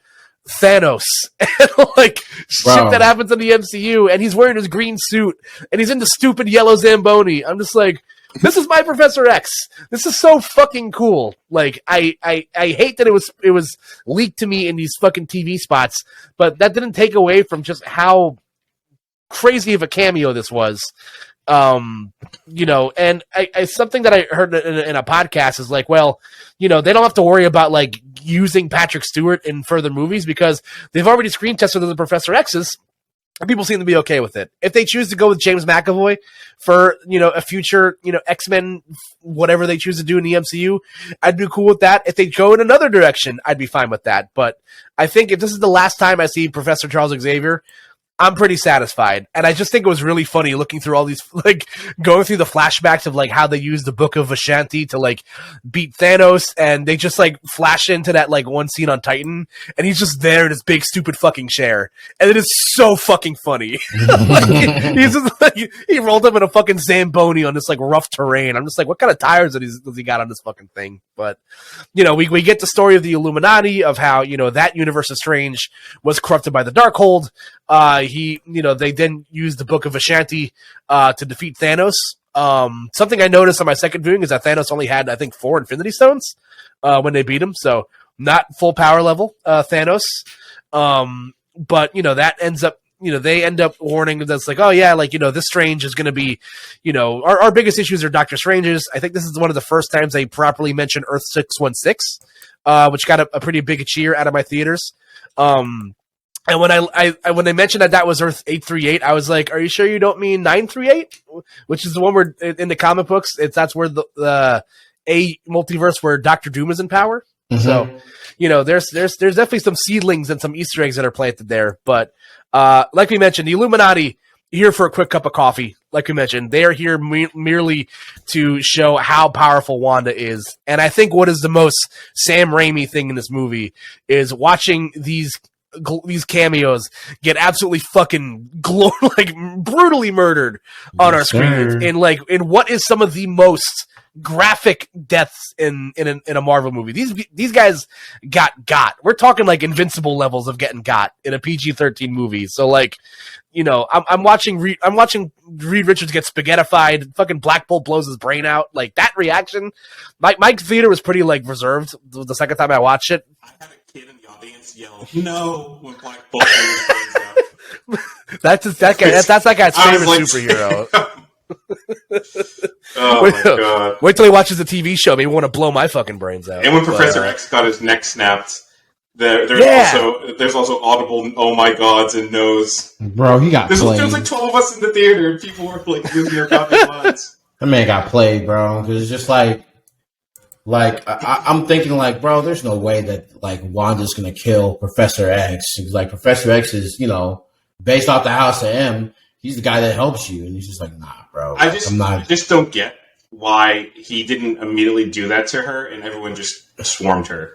Thanos and like shit that happens in the MCU, and he's wearing his green suit and he's in the stupid yellow Zamboni. I'm just like, this is my Professor X. This is so fucking cool. Like I hate that it was leaked to me in these fucking TV spots, but that didn't take away from just how crazy of a cameo this was. And I something that I heard in a podcast is like, well, they don't have to worry about like using Patrick Stewart in further movies because they've already screen tested the Professor X's. And people seem to be okay with it. If they choose to go with James McAvoy for, a future, X-Men, whatever they choose to do in the MCU, I'd be cool with that. If they go in another direction, I'd be fine with that. But I think if this is the last time I see Professor Charles Xavier, I'm pretty satisfied. And I just think it was really funny looking through all these, like, going through the flashbacks of, like, how they used the Book of Vishanti to, like, beat Thanos, and they just, like, flash into that, like, one scene on Titan, and he's just there in his big, stupid fucking chair. And it is so fucking funny. Like, he's just, like, he rolled up in a fucking Zamboni on this, like, rough terrain. I'm just like, what kind of tires does he got on this fucking thing? But, we get the story of the Illuminati, of how, that universe of Strange was corrupted by the Darkhold. They then used the Book of Vishanti to defeat Thanos. Something I noticed on my second viewing is that Thanos only had, I think, 4 Infinity Stones when they beat him, so not full power level Thanos. But that ends up they end up warning that's like, oh yeah, like, this Strange is going to be, our biggest issues are Doctor Strange's. I think this is one of the first times they properly mentioned Earth 616, which got a pretty big cheer out of my theaters. And when when they mentioned that was Earth 838, I was like, "Are you sure you don't mean 938?" Which is the one where in the comic books, that's where the a multiverse where Doctor Doom is in power. Mm-hmm. So, there's definitely some seedlings and some Easter eggs that are planted there. But like we mentioned, the Illuminati here for a quick cup of coffee. Like we mentioned, they are here merely to show how powerful Wanda is. And I think what is the most Sam Raimi thing in this movie is watching these cameos get absolutely fucking brutally murdered on our screen in what is some of the most graphic deaths in a Marvel movie. These guys got. We're talking like Invincible levels of getting got in a PG-13 movie. So I'm watching Reed Richards get spaghettified. Fucking Black Bolt blows his brain out. Like that reaction, my theater was pretty reserved the second time I watched it. I had a kid in the audience yell "No" when Black Bolt blew his brains out. That's that guy's favorite superhero. Oh my god! Wait till he watches the TV show. Maybe want to blow my fucking brains out. And when Professor X got his neck snapped, there's also audible "oh my gods" and "no's." Bro, he got played. There was like 12 of us in the theater, and people were losing their goddamn minds. That man got played, bro. Because it's just I'm thinking bro, there's no way that Wanda's gonna kill Professor X. Professor X is based off the House of M. He's the guy that helps you, and he's just like, nah, bro. I just don't get why he didn't immediately do that to her, and everyone just swarmed her.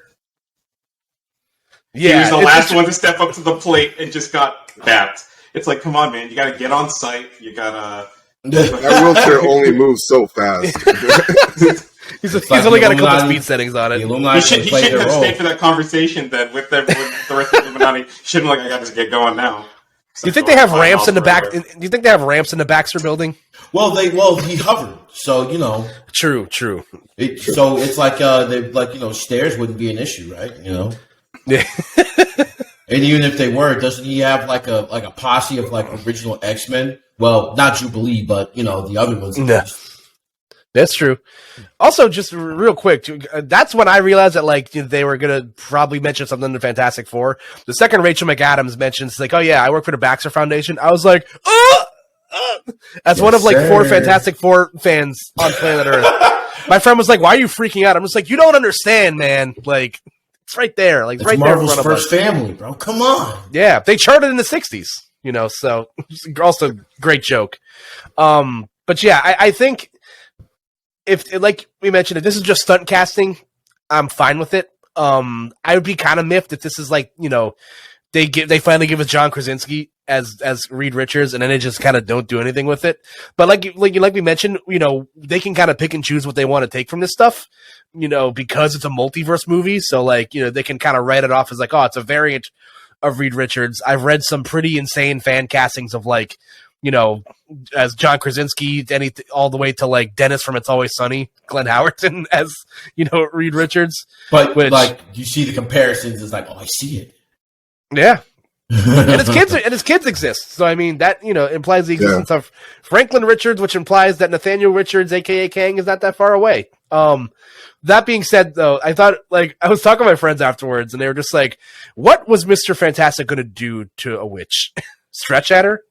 Yeah, he was the last one to step up to the plate and just got bapped. It's like, come on, man, you got to get on site. You gotta. That wheelchair only moves so fast. He's only got a couple speed settings on it. He shouldn't have stayed for that conversation then with the rest of the Illuminati. Shouldn't I got to get going now. Do you think they have ramps in the back? Do you think they have ramps in the Baxter building? Well, he hovered, so True. So it's stairs wouldn't be an issue, right? Yeah. And even if they were, doesn't he have a posse of original X-Men? Well, not Jubilee, but the other ones. Yeah. That's true. Also, just real quick, that's when I realized that they were gonna probably mention something in the Fantastic Four. The second Rachel McAdams mentions oh yeah, I work for the Baxter Foundation. I was like, as one of 4 Fantastic Four fans on planet Earth. My friend was like, "Why are you freaking out?" I'm just like, "You don't understand, man. It's right there. It's right Marvel's there in front first of us. family, bro. Come on." Yeah, they charted in the '60s. So also great joke. But yeah, I think. If, like we mentioned, if this is just stunt casting, I'm fine with it. I would be kind of miffed if this is they finally give us John Krasinski as Reed Richards, and then they just kind of don't do anything with it. But like we mentioned, they can kind of pick and choose what they want to take from this stuff, because it's a multiverse movie. So they can kind of write it off as oh, it's a variant of Reed Richards. I've read some pretty insane fan castings of as John Krasinski, all the way to Dennis from It's Always Sunny, Glenn Howerton as Reed Richards. But you see the comparisons, it's I see it. Yeah, and his kids exist. So I mean that implies the existence of Franklin Richards, which implies that Nathaniel Richards, aka Kang, is not that far away. That being said, though, I thought I was talking to my friends afterwards, and they were just like, "What was Mr. Fantastic going to do to a witch? Stretch at her?"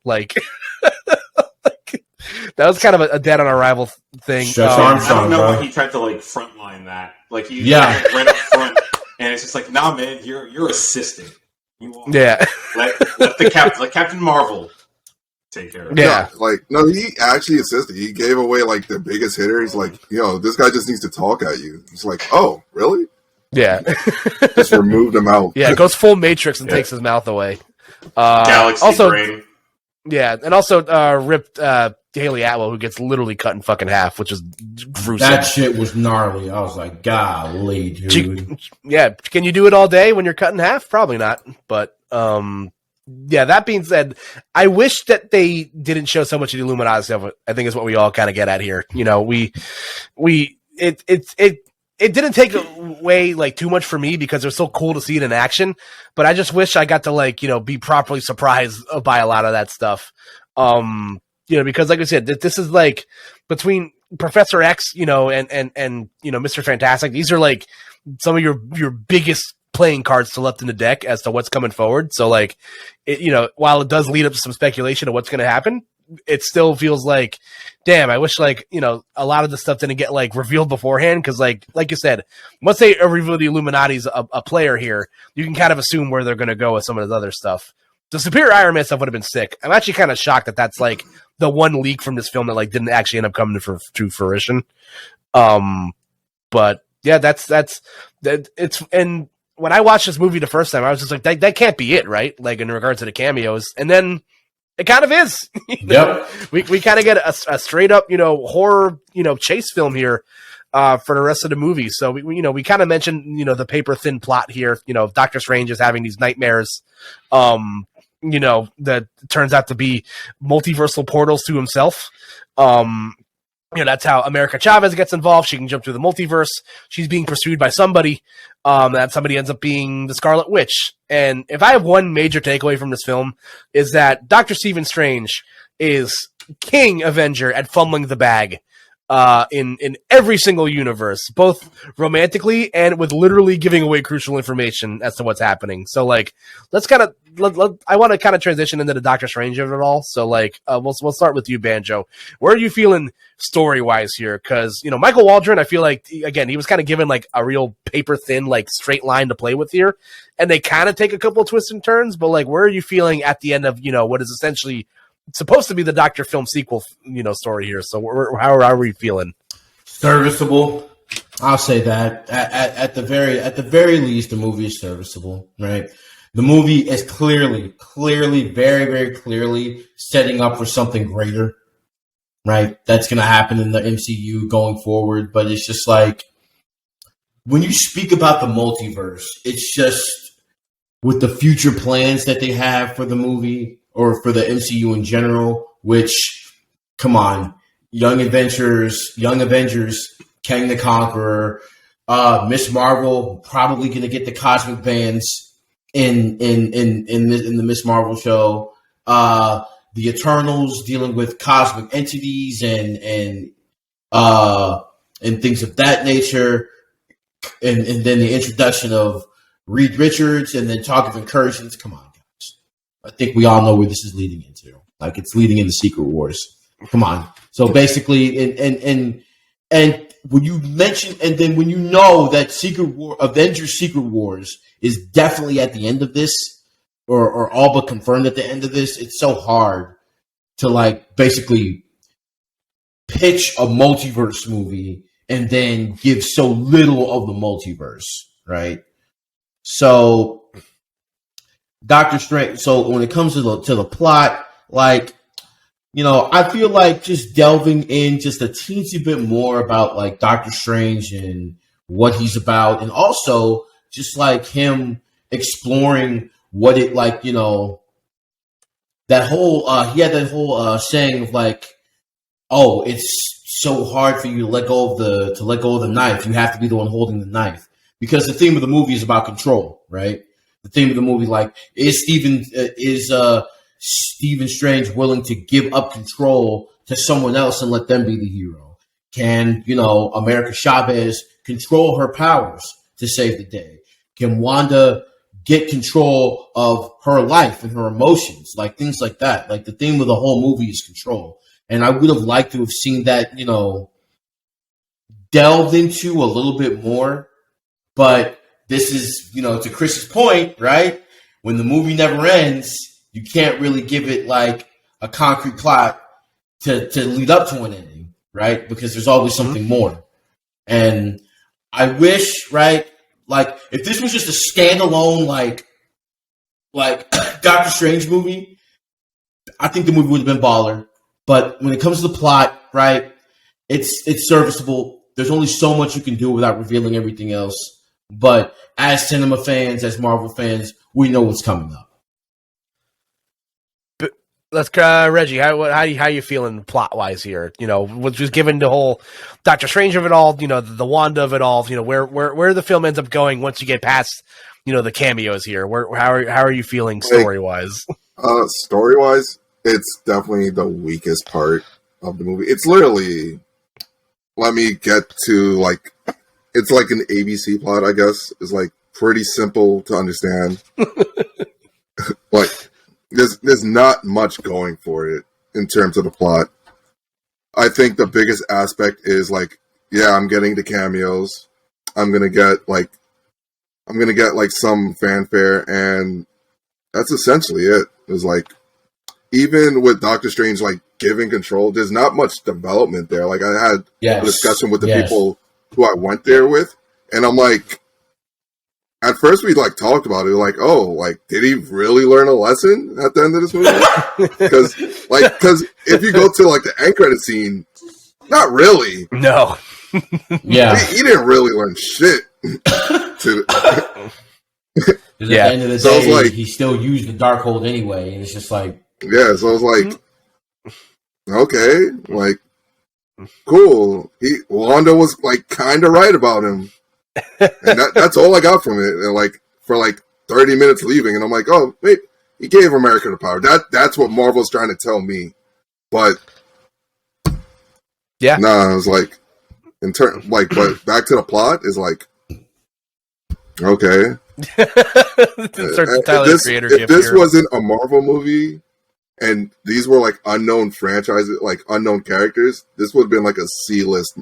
That was kind of a dead on arrival thing. I don't know why he tried to frontline that. He right up front, and it's just nah, man, you're assisting. Let Captain Marvel take care of it. Yeah, no, he actually assisted. He gave away the biggest hitter. He's this guy just needs to talk at you. It's oh, really? Yeah, just removed him out. Yeah, it goes full Matrix and takes his mouth away. Galaxy also, brain. Yeah, and also ripped Haley Atwell, who gets literally cut in fucking half, which is gruesome. That shit was gnarly. I was like, golly, dude. Can you do it all day when you're cut in half? Probably not. But that being said, I wish that they didn't show so much of the Illuminati stuff. I think is what we all kind of get at here. it didn't take away like too much for me because it was so cool to see it in action. But I just wish I got to like, you know, be properly surprised by a lot of that stuff. You know, because like I said, this is like between Professor X, you know, and you know, Mr. Fantastic. These are like some of your biggest playing cards to left in the deck as to what's coming forward. So like, it, you know, while it does lead up to some speculation of what's going to happen, it still feels like, damn, I wish like, you know, a lot of the stuff didn't get like revealed beforehand. Cause like you said, once they reveal the Illuminati's a player here, you can kind of assume where they're going to go with some of this other stuff. The Superior Iron Man stuff would have been sick. I'm actually kind of shocked that that's like the one leak from this film that like didn't actually end up coming to fruition. But yeah, that's it's, and when I watched this movie the first time, I was just like, that can't be it, right? Like in regards to the cameos. And then it kind of is. Yep. We kind of get a straight up, you know, horror, you know, chase film here for the rest of the movie. So we kind of mentioned, you know, the paper thin plot here. You know, Doctor Strange is having these nightmares, you know, that turns out to be multiversal portals to himself. You know, that's how America Chavez gets involved. She can jump through the multiverse. She's being pursued by somebody. That somebody ends up being the Scarlet Witch. And if I have one major takeaway from this film, is that Dr. Stephen Strange is King Avenger at fumbling the bag in every single universe, both romantically and with literally giving away crucial information as to what's happening. So like, let's kind of I want to kind of transition into the Doctor Strange of it all. So like, we'll start with you, Banjo. Where are you feeling story wise here? Because you know, Michael Waldron, I feel like again he was kind of given like a real paper thin like straight line to play with here, and they kind of take a couple of twists and turns. But like, where are you feeling at the end of, you know, what is essentially supposed to be the Doctor film sequel, you know, story here? So how are we feeling? Serviceable. I'll say that at the very least, the movie is serviceable, right? The movie is clearly, very, very clearly setting up for something greater, right? That's going to happen in the MCU going forward. But it's just like, when you speak about the multiverse, it's just with the future plans that they have for the movie or for the MCU in general, which, come on, Young Avengers, Kang the Conqueror, Miss Marvel probably going to get the cosmic bands in the Miss Marvel show. The Eternals dealing with cosmic entities and things of that nature, and then the introduction of Reed Richards, and then talk of incursions. Come on, guys! I think we all know where this is leading into. Like, it's leading into Secret Wars. Come on. So basically, and when you mention, and then when you know that Avengers Secret Wars is definitely at the end of this, or all but confirmed at the end of this, it's so hard to like basically pitch a multiverse movie and then give so little of the multiverse, right? So Doctor Strange. So when it comes to the plot, like, you know, I feel like just delving in just a teensy bit more about like Doctor Strange and what he's about, and also just like him exploring what it like, you know, that whole he had that whole saying of like, oh, it's so hard for you to let go of the knife. You have to be the one holding the knife, because the theme of the movie is about control, right? The theme of the movie, like, is Stephen Strange willing to give up control to someone else and let them be the hero? Can, you know, America Chavez control her powers to save the day? Can Wanda get control of her life and her emotions? Like, things like that. Like, the theme of the whole movie is control. And I would have liked to have seen that, you know, delved into a little bit more. But this is, you know, to Chris's point, right? When the movie never ends, you can't really give it like a concrete plot to lead up to an ending, right? Because there's always something more. And I wish, right, like, if this was just a standalone like Doctor Strange movie, I think the movie would have been baller. But when it comes to the plot, right, it's serviceable. There's only so much you can do without revealing everything else. But as cinema fans, as Marvel fans, we know what's coming up. let's Reggie. How you feeling plot wise here? You know, just given the whole Doctor Strange of it all. You know, the Wanda of it all. You know, where the film ends up going once you get past the cameos here. How are you feeling story wise? Story wise, it's definitely the weakest part of the movie. It's literally, let me get to it's like an ABC plot, I guess. It's like pretty simple to understand. Like, there's not much going for it in terms of the plot. I think the biggest aspect is I'm getting the cameos. I'm gonna get some fanfare, and that's essentially it. It's like, even with Doctor Strange giving control, there's not much development there. Like, I had a discussion with the people who I went there with, and I'm like, at first we talked about it, did he really learn a lesson at the end of this movie? Because if you go to the end credit scene, not really. No. Yeah, he didn't really learn shit. At the end of the day, he still used the Darkhold anyway, and it's just like, yeah. So I was okay, cool. Wanda was kind of right about him, and that's all I got from it. And for 30 minutes leaving, and I'm like, oh, wait, he gave America the power. That's what Marvel's trying to tell me, but yeah, nah, I was but back to the plot is okay. If this wasn't a Marvel movie and these were unknown franchises, unknown characters, this would have been a C-list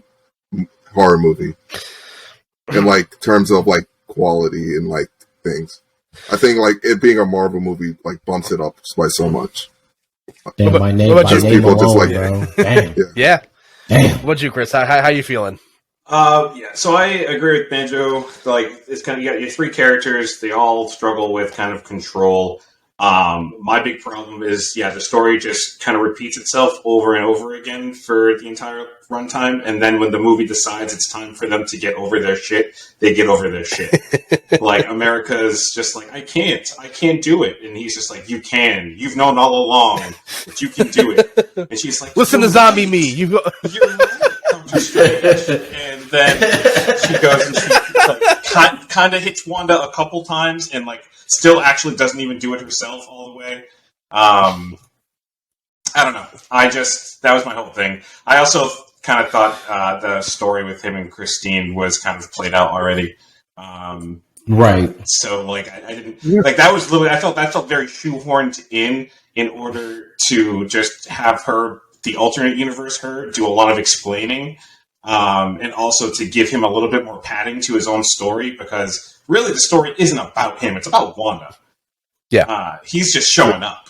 horror movie in terms of quality and things. I think it being a Marvel movie bumps it up by so much. Damn, my name alone, bro. Damn. Yeah. Damn. What'd you, Chris? How you feeling? So I agree with Banjo. It's kind of, you got your three characters. They all struggle with kind of control. My big problem is, the story just kind of repeats itself over and over again for the entire runtime. And then when the movie decides it's time for them to get over their shit, they get over their shit. America's just I can't do it. And he's just you can. You've known all along that you can do it. And she's listen to zombie me. You're right. And then she goes and she kind of hits Wanda a couple times and still actually doesn't even do it herself all the way. I don't know. That was my whole thing. I also kind of thought the story with him and Christine was kind of played out already. Right. So I didn't that was literally, that felt very shoehorned in order to just have her, the alternate universe, her do a lot of explaining, and also to give him a little bit more padding to his own story, because really the story isn't about him, it's about Wanda. Yeah. He's just showing up.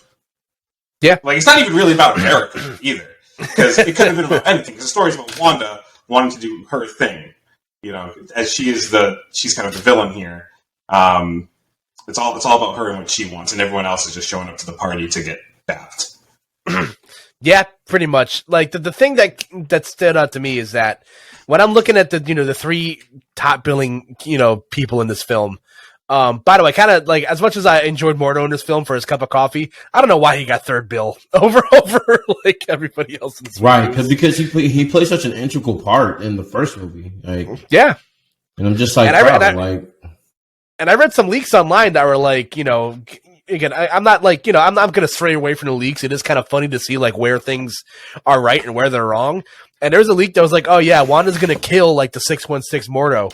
Yeah. It's not even really about America either, because it could have been about anything, because the story's about Wanda wanting to do her thing, as she's kind of the villain here. It's all about her and what she wants, and everyone else is just showing up to the party to get bapped. Yeah, pretty much. The thing that stood out to me is that when I'm looking at the three top billing people in this film. By the way, kind of as much as I enjoyed Mordo in this film for his cup of coffee, I don't know why he got third bill over everybody else in this movie. Right, because he plays such an integral part in the first movie. Yeah, and I'm just and I read some leaks online that were again, I'm not I'm going to stray away from the leaks. It is kind of funny to see where things are right and where they're wrong. And there's a leak that was oh yeah, Wanda's going to kill the 616 Mordo.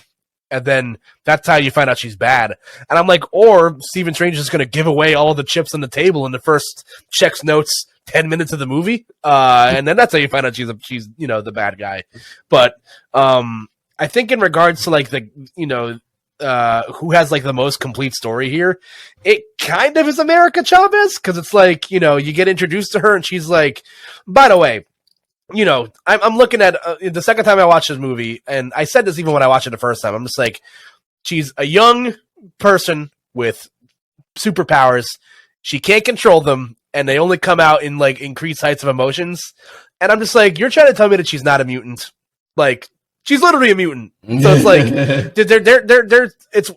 And then that's how you find out she's bad. And I'm or Stephen Strange is going to give away all the chips on the table in the first checks notes 10 minutes of the movie. And then that's how you find out she's the bad guy. But I think in regards to who has the most complete story here, it kind of is America Chavez, because it's you get introduced to her and she's by the way, I'm looking at the second time I watched this movie, and I said this even when I watched it the first time, I'm just she's a young person with superpowers, she can't control them, and they only come out in increased heights of emotions, and I'm just you're trying to tell me that she's not a mutant. She's literally a mutant. So it's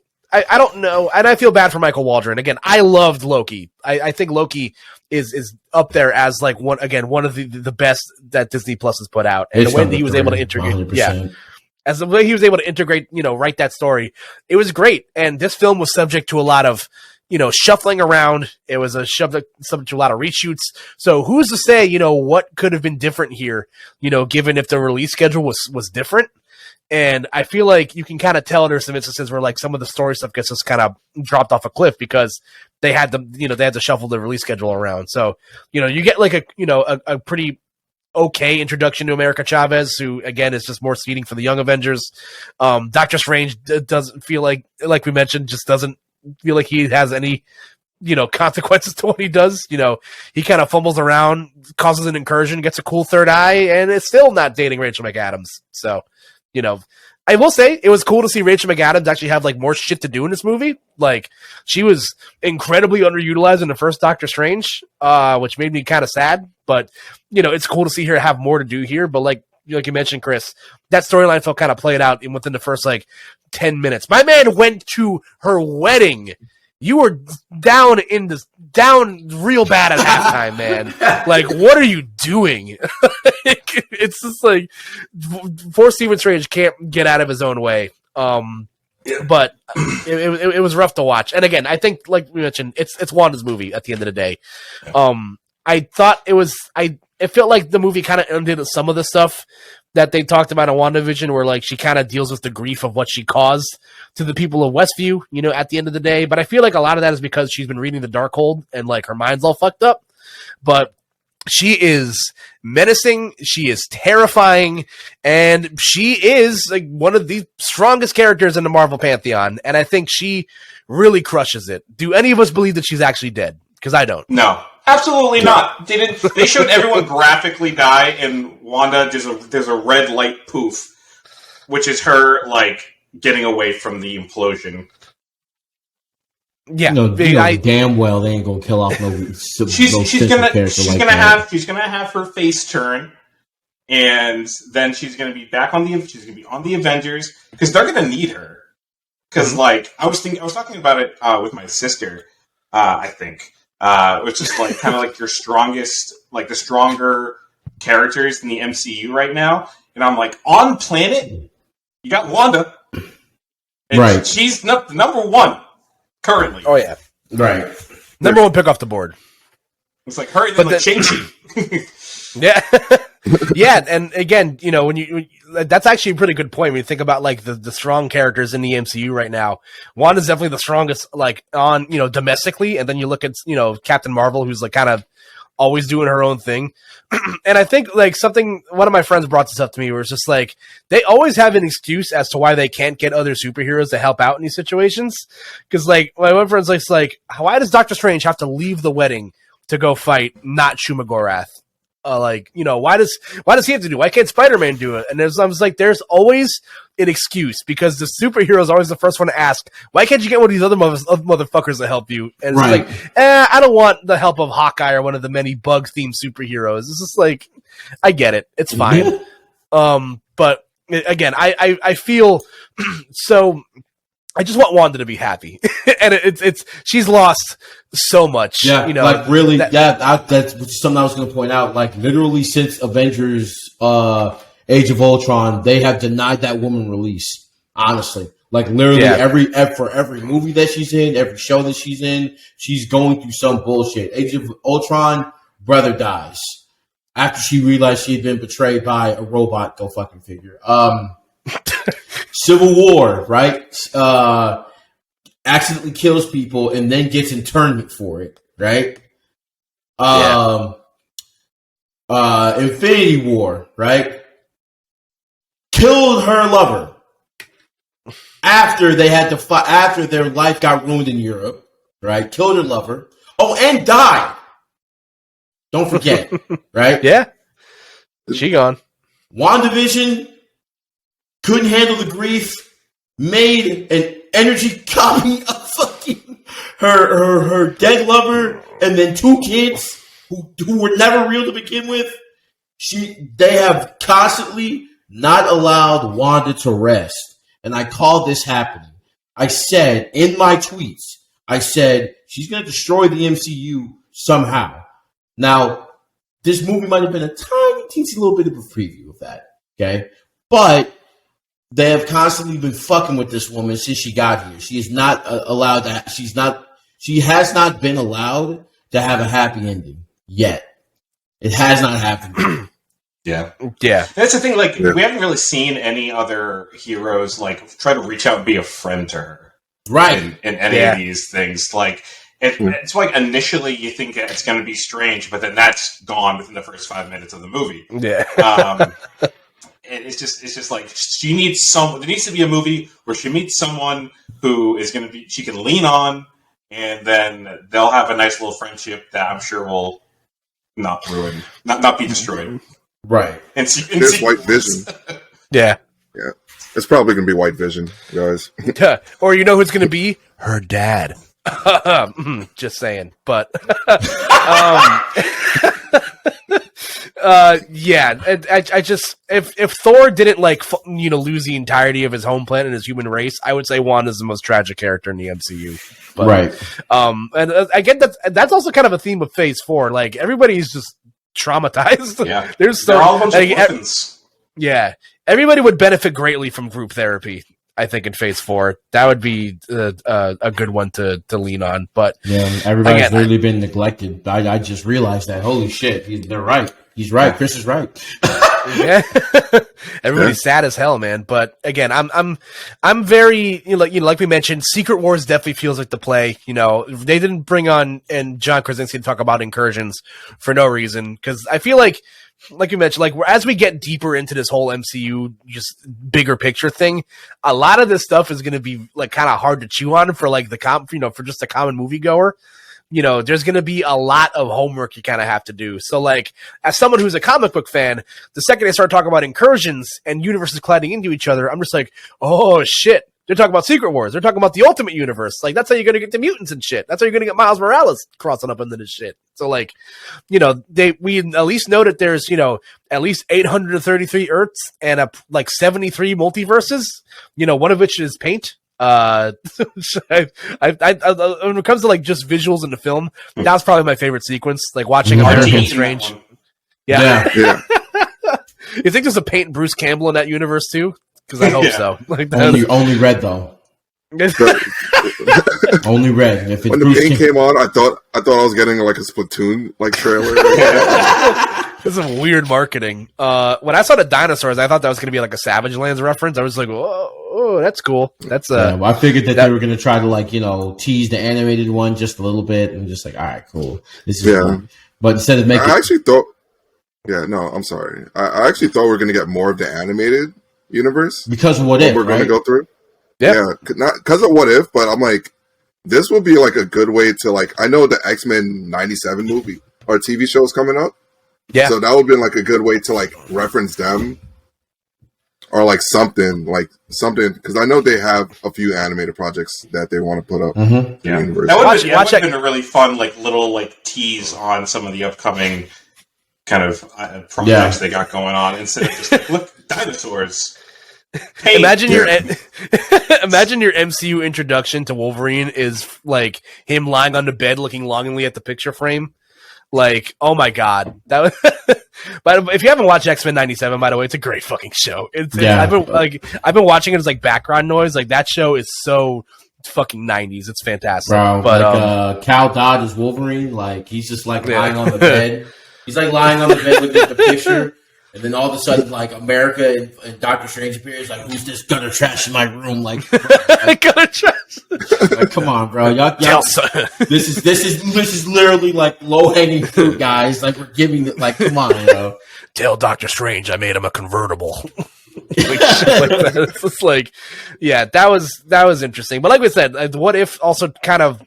I don't know, and I feel bad for Michael Waldron. Again, I loved Loki. I think Loki is up there as like one of the best that Disney Plus has put out, and It's the way that number he was three, able to integrate, 100%. as the way he was able to integrate, write that story, it was great. And this film was subject to a lot of shuffling around. It was subject to a lot of reshoots. So who's to say what could have been different here? Given if the release schedule was different. And I feel like you can kind of tell there's some instances where like some of the story stuff gets just kind of dropped off a cliff because they had to shuffle the release schedule around. So, you get like a pretty okay introduction to America Chavez, who again is just more seating for the Young Avengers. Doctor Strange doesn't feel like we mentioned, just doesn't feel like he has any consequences to what he does. He kind of fumbles around, causes an incursion, gets a cool third eye, and it's still not dating Rachel McAdams. So, I will say it was cool to see Rachel McAdams actually have like more shit to do in this movie. Like she was incredibly underutilized in the first Doctor Strange, which made me kind of sad. But it's cool to see her have more to do here. But like you mentioned, Chris, that storyline felt kind of played out within the first like 10 minutes. My man went to her wedding. You were down real bad at halftime, man. Like, what are you doing? It's just like poor Stephen Strange can't get out of his own way. But it was rough to watch. And again, I think, like we mentioned, it's Wanda's movie at the end of the day. I thought it felt like the movie kind of ended some of the stuff that they talked about in WandaVision, where like she kind of deals with the grief of what she caused to the people of Westview, at the end of the day. But I feel like a lot of that is because she's been reading the Darkhold and like her mind's all fucked up. But she is menacing, she is terrifying, and she is like one of the strongest characters in the Marvel Pantheon. And I think she really crushes it. Do any of us believe that she's actually dead? Because I don't. No, absolutely not. They showed everyone graphically die, and Wanda, there's a red light poof, which is her like getting away from the implosion. Yeah, damn well they ain't gonna kill off no. She's gonna have her face turn, and then she's gonna be on the Avengers because they're gonna need her. Because like I was talking about it with my sister, I think. Which is like kind of like your strongest, like the stronger characters in the MCU right now. And I'm like, on planet, you got Wanda. And right. She's number one currently. Oh, yeah. Right. Number one pick off the board. It's like her and then like Shang-Chi. Yeah. Yeah, and again, when that's actually a pretty good point when you think about like the strong characters in the MCU right now. Wanda's definitely the strongest, like on domestically, and then you look at Captain Marvel, who's like kind of always doing her own thing. And I think like one of my friends brought this up to me, where it's just like they always have an excuse as to why they can't get other superheroes to help out in these situations. Because like my one friend's like, why does Doctor Strange have to leave the wedding to go fight not Shumagorath? Why does he have to do it? Why can't Spider-Man do it? And I was like, there's always an excuse, because the superhero is always the first one to ask, why can't you get one of these other motherfuckers to help you? And it's right. like, I don't want the help of Hawkeye or one of the many bug-themed superheroes. It's just like, I get it. It's fine. But again, I feel so... I just want Wanda to be happy, and she's lost so much. Yeah, like really, that's something I was going to point out. Like literally since Avengers, Age of Ultron, they have denied that woman release. Honestly, like literally for every movie that she's in, every show that she's in, she's going through some bullshit. Age of Ultron, brother dies after she realized she had been betrayed by a robot. Go fucking figure. Civil War, right? Accidentally kills people and then gets internment for it, right? Infinity War, right? Killed her lover after they had to fight, after their life got ruined in Europe, right? Killed her lover. Oh, and died. Don't forget, right? Yeah. She gone. WandaVision couldn't handle the grief, made an energy copy of fucking her dead lover, and then two kids who were never real to begin with. They have constantly not allowed Wanda to rest, and I call this happening. I said in my tweets, I said she's going to destroy the MCU somehow. Now, this movie might have been a tiny, teensy little bit of a preview of that, okay? But they have constantly been fucking with this woman since she got here. She is not allowed to. She has not been allowed to have a happy ending yet. It has not happened. Yeah. That's the thing. Like, we haven't really seen any other heroes like try to reach out and be a friend to her, right? In any of these things, like it's like initially you think it's going to be Strange, but then that's gone within the first 5 minutes of the movie. Yeah. It's just like she needs some. There needs to be a movie where she meets someone who is going to be she can lean on, and then they'll have a nice little friendship that I'm sure will not ruin, not be destroyed. Right. And there's White Vision. Yeah. It's probably going to be White Vision, guys. Or you know who it's going to be? Her dad. Just saying. But I just if Thor didn't lose the entirety of his home planet and his human race, I would say Wanda's the most tragic character in the MCU. But, right. And I get that's also kind of a theme of Phase 4. Like everybody's just traumatized. Yeah. They're all a bunch of orphans. Yeah. Everybody would benefit greatly from group therapy, I think, in Phase 4. That would be a good one to lean on. But everybody's literally been neglected. I just realized that. Holy shit. They're right. He's right. Chris is right. Yeah. Everybody's sad as hell, man. But again, I'm very like we mentioned, Secret Wars definitely feels like the play. They didn't bring on and John Krasinski to talk about incursions for no reason, because I feel like you mentioned, as we get deeper into this whole MCU, just bigger picture thing, a lot of this stuff is going to be kind of hard to chew on for for just a common moviegoer. There's going to be a lot of homework you kind of have to do. So, as someone who's a comic book fan, the second they start talking about incursions and universes colliding into each other, I'm just like, oh, shit. They're talking about Secret Wars. They're talking about the Ultimate Universe. That's how you're going to get the mutants and shit. That's how you're going to get Miles Morales crossing up into this shit. So, we at least know that there's, at least 833 Earths and 73 multiverses, one of which is paint. When it comes to just visuals in the film, that was probably my favorite sequence. Watching American Strange. Yeah. You think there's a paint Bruce Campbell in that universe too? Because I hope so. Only red though. Only red. If when the paint came on, I thought I was getting a Splatoon trailer. This is weird marketing. When I saw the dinosaurs, I thought that was going to be a Savage Lands reference. I was like, "Oh, that's cool." That's I figured that they were going to try to tease the animated one just a little bit, and just all right, cool. This is fun. But instead of making, I actually thought, I'm sorry. I actually thought we were going to get more of the animated universe because of What If we're going to go through. Yeah, not because of What If, but I'm like, this would be a good way to I know the X-Men '97 movie or TV show is coming up. Yeah. So that would be a good way to reference them or something because I know they have a few animated projects that they want to put up. Mm-hmm. Yeah. That would have been a really fun little tease on some of the upcoming kind of projects they got going on instead of just look, dinosaurs. Paint. Imagine your MCU introduction to Wolverine is him lying on the bed looking longingly at the picture frame. Oh my god, that was but if you haven't watched X-Men '97, by the way, it's a great fucking show. I've been watching it as background noise. That show is so fucking '90s. It's fantastic. Bro, but Cal Dodd is Wolverine. He's just lying on the bed. He's lying on the bed looking at the picture. And then all of a sudden, America and Doctor Strange appears. Who's this gutter trash in my room? Gutter trash. Come on, bro. Y'all, this is literally low hanging fruit, guys. We're giving it. Come on, Tell Doctor Strange I made him a convertible. It's just that was interesting. But like we said, What If also kind of,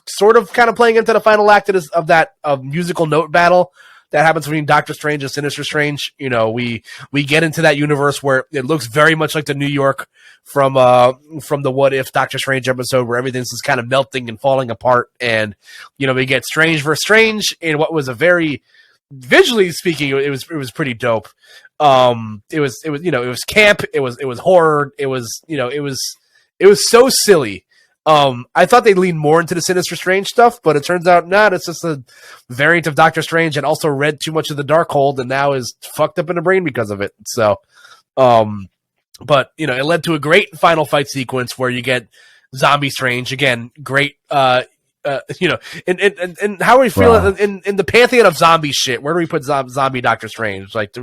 sort of playing into the final act of that musical note battle that happens between Doctor Strange and Sinister Strange. We get into that universe where it looks very much like the New York from the What If Doctor Strange episode, where everything's just kind of melting and falling apart. And we get Strange versus Strange in what was a very, visually speaking, it was pretty dope. It was camp. It was horror. It was It was so silly. I thought they'd lean more into the Sinister Strange stuff, but it turns out not. It's just a variant of Doctor Strange and also read too much of the Darkhold and now is fucked up in the brain because of it. So, but you know, it led to a great final fight sequence where you get Zombie Strange again. Great, you know, and how are we feeling in the pantheon of zombie shit? Where do we put zombie Doctor Strange? Like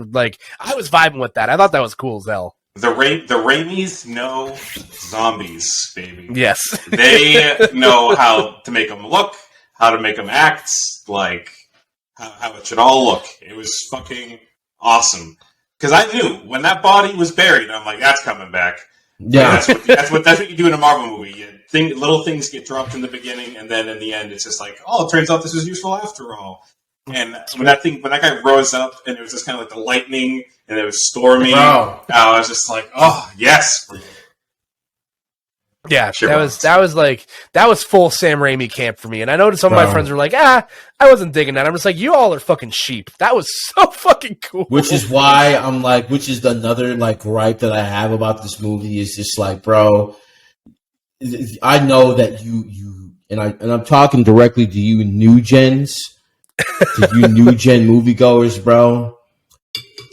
I was vibing with that. I thought that was cool as hell. The Raimis know zombies, baby. Yes. They know how to make them look, how to make them act, like how it should all look. It was fucking awesome. Because I knew when that body was buried, I'm like, that's coming back. Yeah, that's what you do in a Marvel movie. Little things get dropped in the beginning, and then in the end, it's just like, oh, it turns out this was useful after all. And when that guy rose up, and it was just kind of like the lightning, and it was stormy. I was just like, oh yes. Yeah, that was full Sam Raimi camp for me. And I know some of my friends were like, I wasn't digging that. I'm just like, you all are fucking sheep. That was so fucking cool. Which is why I'm like, which is another like gripe that I have about this movie is just like, bro, I know that you and I'm talking directly to you new gens, to you new gen moviegoers, bro.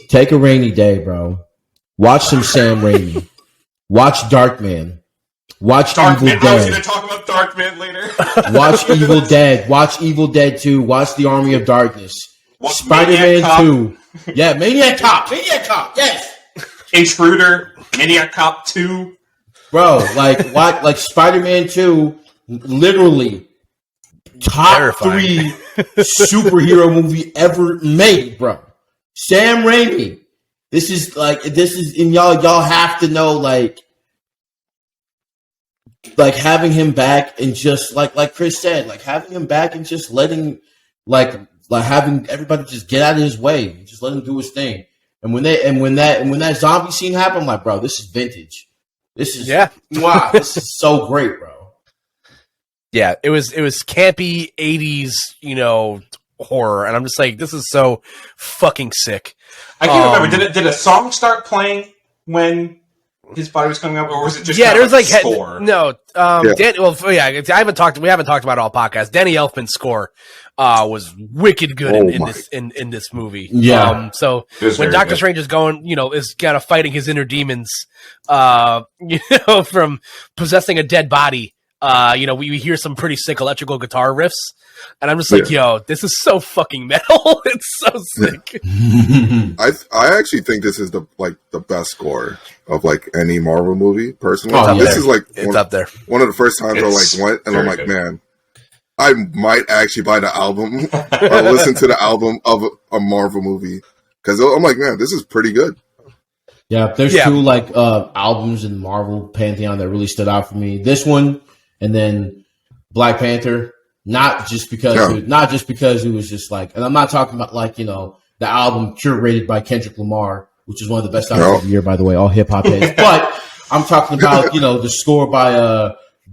Take a rainy day, bro. Watch some Sam Raimi. Watch Darkman. Watch Evil Dead. I was going to talk about Darkman later. Watch Evil Dead. Watch Evil Dead 2. Watch The Army of Darkness. Spider-Man 2. Yeah, Maniac Cop. Maniac Cop. Yes. Intruder. Maniac Cop 2. Bro, like Spider-Man 2, literally top Terrifying. 3 superhero movie ever made, bro. Sam Raimi. This is, and y'all have to know, like having him back and just like Chris said, like having him back and just letting like having everybody just get out of his way and just let him do his thing. And when that zombie scene happened, I'm like, bro, this is vintage. This is wow, this is so great, bro. Yeah, it was campy 80s, you know, horror, and I'm just like, this is so fucking sick. I can't remember. Did a song start playing when his body was coming up, or was it just there was like score? No. We haven't talked about it all podcast. Danny Elfman's score was wicked good in this movie. Yeah. So when Doctor Strange is going, you know, is kind of fighting his inner demons, you know, from possessing a dead body. You know, we hear some pretty sick electrical guitar riffs, and I'm just like, yo, this is so fucking metal. It's so sick. I actually think this is the best score of like any Marvel movie. Personally, this is like it's up there. One of the first times I went, and I'm like, man, I might actually buy the album or listen to the album of a Marvel movie because I'm like, man, this is pretty good. Yeah, there's two like albums in the Marvel pantheon that really stood out for me. This one. And then Black Panther, not just because it was just like, and I'm not talking about like, you know, the album curated by Kendrick Lamar, which is one of the best albums of the year, by the way, all hip hop heads. But I'm talking about, you know, the score by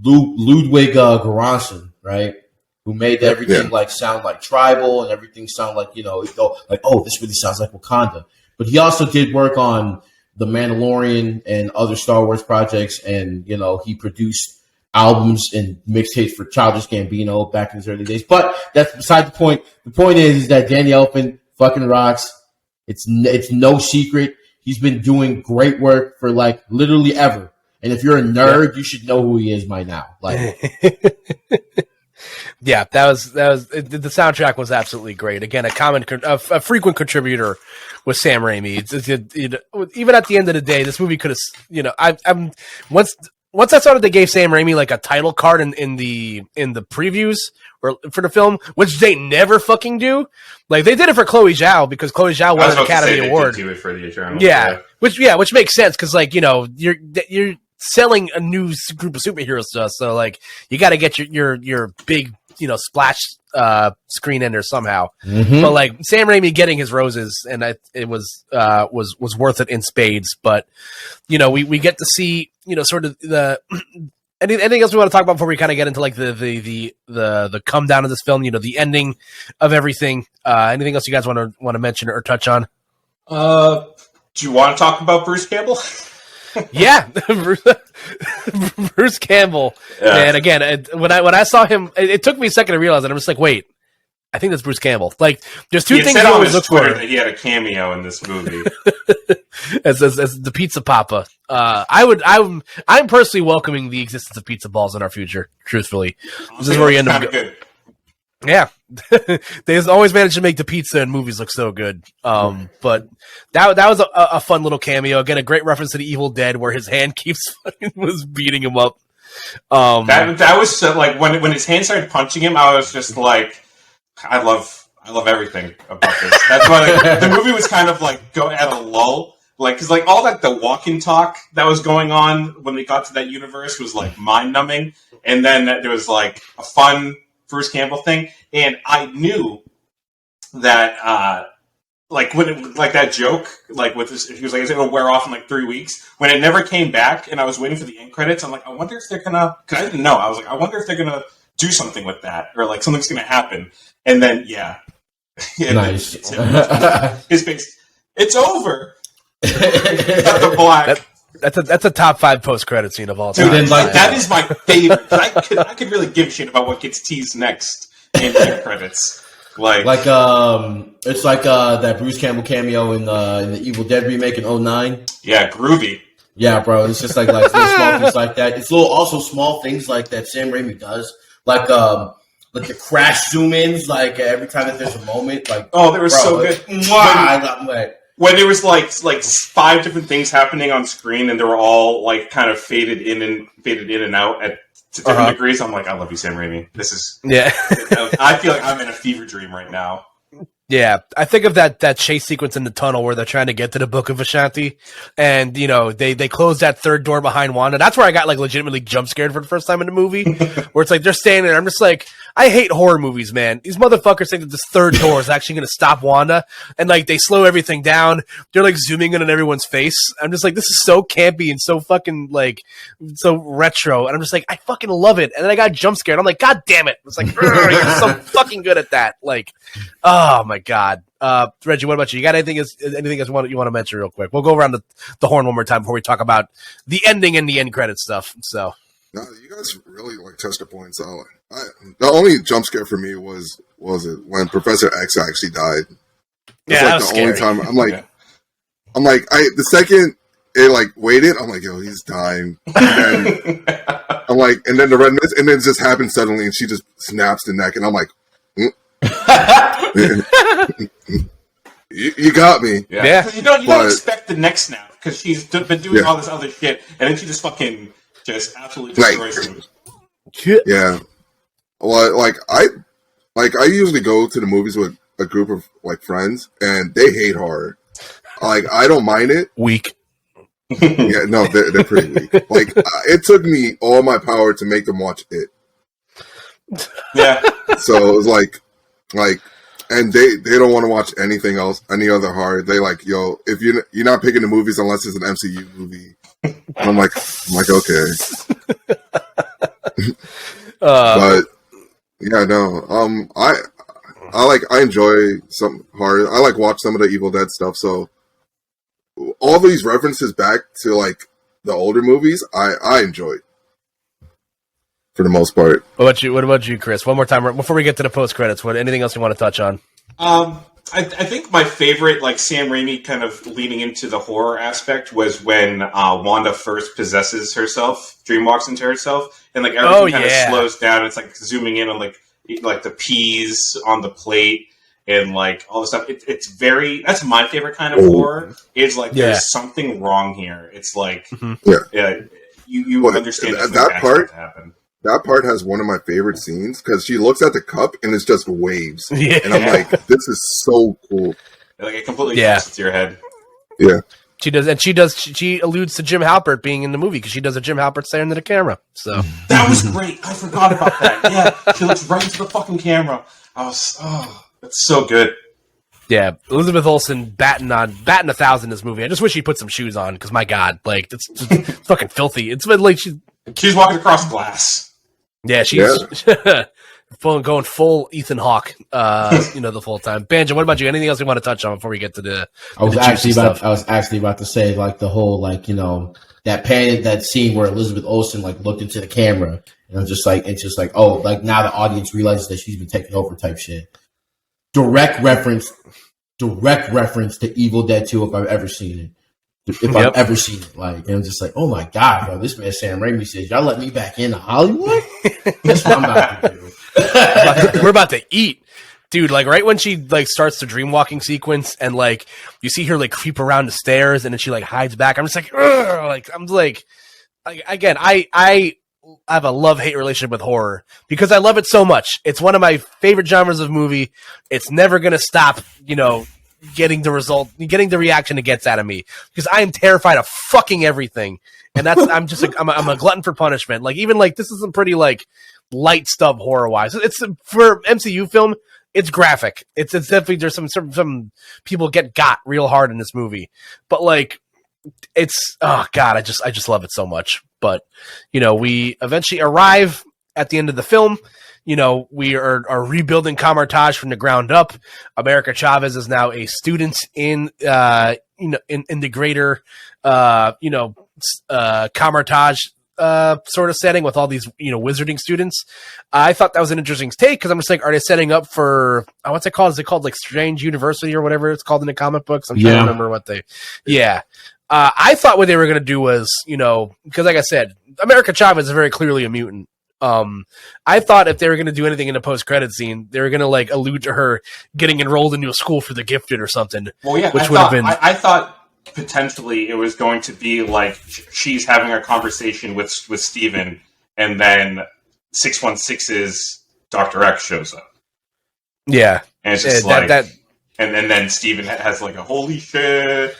Ludwig Göransson, right? Who made everything like sound like tribal and everything sound like, you know, like, oh, this really sounds like Wakanda. But he also did work on The Mandalorian and other Star Wars projects, and, you know, he produced albums and mixtapes for Childish Gambino back in his early days. But that's beside the point. The point is that Danny Elfman fucking rocks. It's no secret. He's been doing great work for like literally ever. And if you're a nerd, you should know who he is by now. Like, yeah, that was the soundtrack was absolutely great. Again, a frequent contributor with Sam Raimi. Even at the end of the day, this movie could have, you know, once I saw that they gave Sam Raimi like a title card in the previews or for the film, which they never fucking do. Like they did it for Chloe Zhao because Chloe Zhao won an Academy Award. They did do it for the Eternals. Yeah, which makes sense because like, you know, you're selling a new group of superheroes to us, so like you got to get your big, you know, splash screen in there somehow. Mm-hmm. But like Sam Raimi getting his roses, and it was worth it in spades. But you know, we get to see, you know, sort of the anything else we want to talk about before we kind of get into like the come down of this film, you know, the ending of everything. Anything else you guys want to mention or touch on? Do you want to talk about Bruce Campbell? Yeah, Bruce Campbell. Yeah. Man, again, when I saw him, it took me a second to realize it. I'm just like, wait, I think that's Bruce Campbell. Like, there's two things said you on always his look Twitter for that he had a cameo in this movie. as the Pizza Papa. I'm personally welcoming the existence of pizza balls in our future. Truthfully, this is where you end up. Good. Yeah, they always managed to make the pizza in movies look so good. But that was a fun little cameo. Again, a great reference to the Evil Dead, where his hand was beating him up. That was so, like when his hand started punching him, I was just like, I love everything about this. That's why the movie was kind of like go at a lull, like because like all that the walk and talk that was going on when they got to that universe was like mind numbing, and then there was like a fun Bruce Campbell thing, and I knew that like when it, like that joke, like with this, he was like, "It's gonna wear off in like 3 weeks." When it never came back, and I was waiting for the end credits, I'm like, I wonder if they're gonna. Because I didn't know. I was like, I wonder if they're gonna do something with that, or like something's gonna happen. And then Nice. His face. It's over. Got the black. That's a top 5 post credit scene of all time. Dude, like, that is my favorite. I could really give a shit about what gets teased next in the credits. It's like that Bruce Campbell cameo in the Evil Dead remake in 2009. Yeah, groovy. Yeah, bro. It's just like little small things like that. It's also small things like that Sam Raimi does, like the crash zoom ins, like every time that there's a moment, like they were so good. When there was like 5 different things happening on screen, and they were all like kind of faded in and out at different degrees. I'm like, I love you, Sam Raimi. This is I feel like I'm in a fever dream right now. Yeah, I think of that chase sequence in the tunnel where they're trying to get to the Book of Ashanti, and they close that third door behind Wanda. That's where I got like legitimately jump scared for the first time in the movie, where it's like they're standing there. I'm just like, I hate horror movies, man. These motherfuckers think that this third door is actually going to stop Wanda, and like they slow everything down. They're like zooming in on everyone's face. I'm just like, this is so campy and so fucking like so retro, and I'm just like, I fucking love it. And then I got jump scared. I'm like, God damn it! It's like, you're so fucking good at that. Like, oh my God. Reggie, what about you? You got anything else you want to mention real quick? We'll go around the horn one more time before we talk about the ending and the end credit stuff. So, no, you guys really like touched the points. The only jump scare for me was it when Professor X actually died. Yeah, that was only scary. time the second it like waited, I'm like, yo, he's dying. And then I'm like, and then the red mist, and then it just happens suddenly, and she just snaps the neck, and I'm like, you got me. Yeah. You don't expect the neck snap because she's been doing all this other shit, and then she just fucking just absolutely destroys him. Yeah. Well, I usually go to the movies with a group of like friends, and they hate horror. Like, I don't mind it. Weak. Yeah, no, they're pretty weak. Like, it took me all my power to make them watch it. Yeah. So it was like, and they don't want to watch anything else, any other horror. They like, yo, if you're not picking the movies unless it's an MCU movie. And I'm like, okay. But yeah, no. I enjoy some horror. I like watch some of the Evil Dead stuff. So all these references back to like the older movies, I enjoyed for the most part. What about you, Chris? One more time before we get to the post credits. Anything else you want to touch on? I think my favorite, like Sam Raimi kind of leaning into the horror aspect, was when Wanda first possesses herself, dreamwalks into herself, and like everything kind of slows down. It's like zooming in on like the peas on the plate and like all this stuff. It's very, that's my favorite kind of horror. Is like there's something wrong here. It's like you understand that part. That part has one of my favorite scenes because she looks at the cup and it's just waves. Yeah. And I'm like, this is so cool. Like it completely jumps to your head. Yeah. She does, and she alludes to Jim Halpert being in the movie because she does a Jim Halpert staring into the camera. So that was great. I forgot about that. Yeah, she looks right into the fucking camera. That's so good. Yeah, Elizabeth Olsen batting 1,000 in this movie. I just wish she'd put some shoes on because my God, like it's fucking filthy. It's been like she's walking across glass. Yeah, she's going full Ethan Hawke, the full time. Banjo, what about you? Anything else you want to touch on before we get to the? I was actually about to say like the whole like they that scene where Elizabeth Olsen like looked into the camera, and it's just like, oh, like now the audience realizes that she's been taken over type shit. Direct reference to Evil Dead 2 if I've ever seen it. If I've ever seen it, like, and I'm just like, oh my god, bro, this man Sam Raimi says, y'all let me back into Hollywood. That's what I'm about to do. We're about to eat, dude. Like right when she like starts the dream walking sequence, and like you see her like creep around the stairs, and then she like hides back. I'm just like, ugh! Like I'm like again, I have a love-hate relationship with horror because I love it so much. It's one of my favorite genres of movie. It's never gonna stop, getting the reaction it gets out of me because I am terrified of fucking everything, and that's I'm a glutton for punishment. Like even like this is some pretty like light stuff horror wise. It's for MCU film. It's graphic. It's definitely there's some people got real hard in this movie, but like it's oh god, I just love it so much. But we eventually arrive at the end of the film. We are rebuilding Kamartaj from the ground up. America Chavez is now a student in the greater, Kamartaj sort of setting with all these, wizarding students. I thought that was an interesting take because I'm just like, are they setting up for what's it called? Is it called like Strange University or whatever it's called in the comic books? I'm trying to remember what I thought what they were going to do was, because like I said, America Chavez is very clearly a mutant. I thought if they were going to do anything in the post-credit scene, they were going to like allude to her getting enrolled into a school for the gifted or something. Well, yeah, which would have been. I thought potentially it was going to be like she's having a conversation with Steven, and then 616's Dr. X shows up. Yeah, and it's just and then Steven has like a holy shit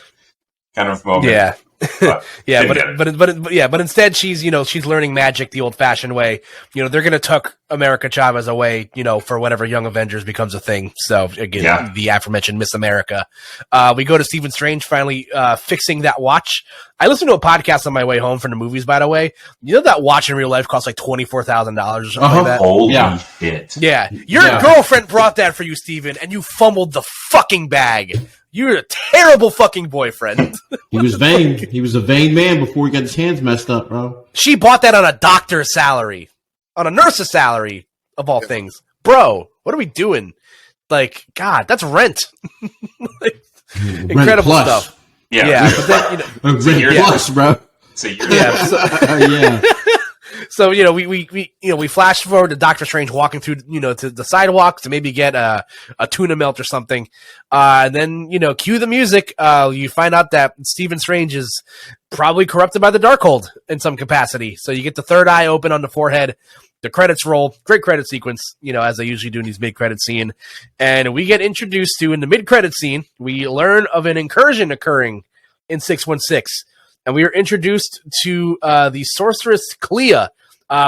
kind of moment. Yeah. But instead she's learning magic the old-fashioned way. They're gonna tuck America Chavez away, for whatever Young Avengers becomes a thing. So again, the aforementioned Miss America. We go to Stephen Strange finally fixing that watch. I listened to a podcast on my way home from the movies, by the way. That watch in real life costs like $24,000 or something like that. Holy shit. Yeah. Your girlfriend brought that for you, Steven, and you fumbled the fucking bag. You're a terrible fucking boyfriend. He was vain. He was a vain man before he got his hands messed up, bro. She bought that on a doctor's salary. On a nurse's salary, of all things. Bro, what are we doing? Like, God, that's rent. Incredible stuff. Yeah. But then, rent plus, bro. Yeah. So we flash forward to Doctor Strange walking through to the sidewalk to maybe get a tuna melt or something, and then cue the music. You find out that Stephen Strange is probably corrupted by the Darkhold in some capacity. So you get the third eye open on the forehead. The credits roll. Great credit sequence, as they usually do in these mid-credit scene, and we get introduced to in the mid-credit scene. We learn of an incursion occurring in 616. And we are introduced to the sorceress Clea,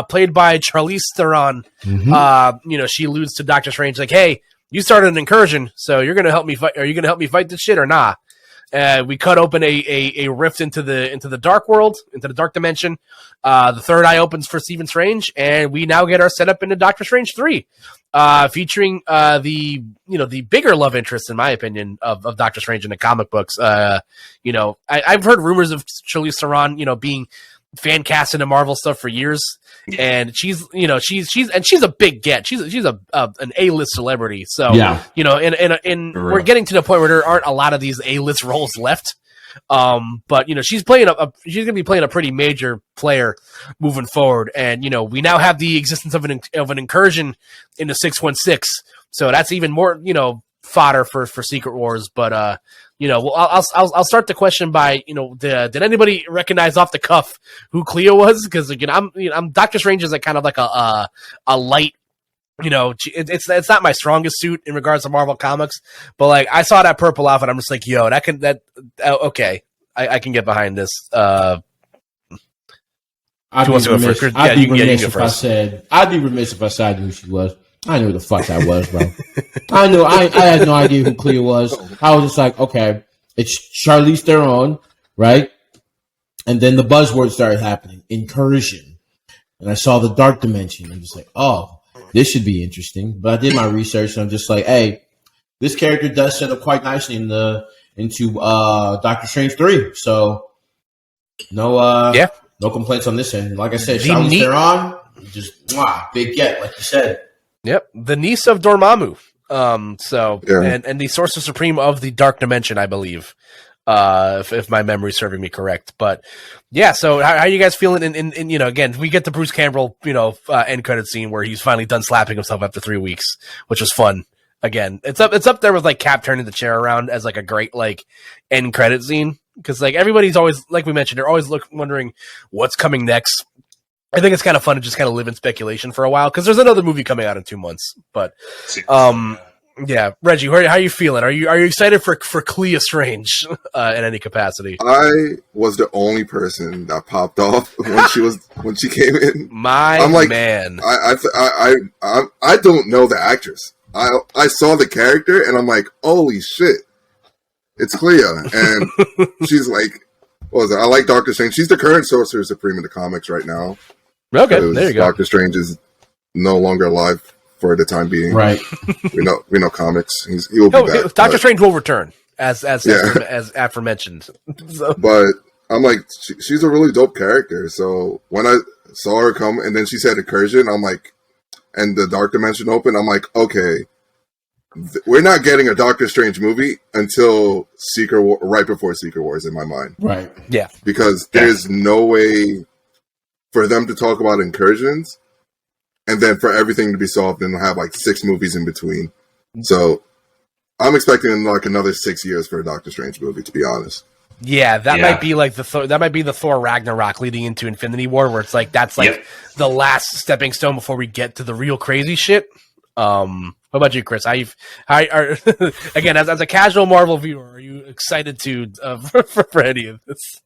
played by Charlize Theron. Mm-hmm. She alludes to Doctor Strange, like, "Hey, you started an incursion, so you're gonna help me fight. Are you gonna help me fight this shit or not?" We cut open a rift into the dark world, into the dark dimension. The third eye opens for Stephen Strange, and we now get our setup into Doctor Strange 3, featuring the bigger love interest, in my opinion, of Doctor Strange in the comic books. I've heard rumors of Charlize Theron, being fan cast into Marvel stuff for years, and she's a big get. She's an A-list celebrity. So we're getting to the point where there aren't a lot of these A-list roles left. But she's gonna be playing a pretty major player moving forward, and we now have the existence of an incursion into 616. So that's even more fodder for Secret Wars. But I'll start the question by did anybody recognize off the cuff who Cleo was? Because I'm Doctor Strange is kind of like a light. It's not my strongest suit in regards to Marvel Comics, but like I saw that purple outfit, I'm just like, okay, I can get behind this. I'd be remiss if I said I knew who she was. I knew who the fuck that was, bro. I had no idea who Cleo was. I was just like, okay, it's Charlize Theron, right? And then the buzzword started happening, incursion, and I saw the dark dimension. I'm just like, oh. This should be interesting. But I did my research, and I'm just like, hey, this character does set up quite nicely into Doctor Strange 3. So No, no complaints on this end. Like I said, Charlize Theron, just big get, like you said. Yep, the niece of Dormammu. And the Sorcerer Supreme of the Dark Dimension, I believe, if my memory's serving me correct. But yeah, so how are you guys feeling? In again, we get the Bruce Campbell, end credit scene where he's finally done slapping himself after 3 weeks, which was fun. Again, it's up there with like Cap turning the chair around as like a great like end credit scene, because like everybody's always, like we mentioned, they're always wondering what's coming next. I think it's kind of fun to just kind of live in speculation for a while, because there's another movie coming out in 2 months. But yeah, Reggie, how are you feeling? Are you excited for Clea Strange in any capacity? I was the only person that popped off when she came in. I'm like, man, I don't know the actress. I saw the character and I'm like, holy shit, it's Clea, and she's like, what was it? I like Doctor Strange. She's the current Sorcerer Supreme in the comics right now. Okay, there you go. Doctor Strange is no longer alive for the time being. Right. We know comics. He will be back. Doctor Strange will return, as aforementioned. So. But I'm like, she's a really dope character. So when I saw her come, and then she said incursion, I'm like, and the Dark Dimension open, I'm like, okay, we're not getting a Doctor Strange movie until right before Secret Wars in my mind. Right. Yeah. Because there's no way for them to talk about incursions and then for everything to be solved and have like 6 movies in between. So I'm expecting like another 6 years for a Doctor Strange movie, to be honest. Yeah, that might be like the Thor Ragnarok leading into Infinity War, where it's like that's like the last stepping stone before we get to the real crazy shit. What about you, Chris? Again, as a casual Marvel viewer, are you excited for any of this?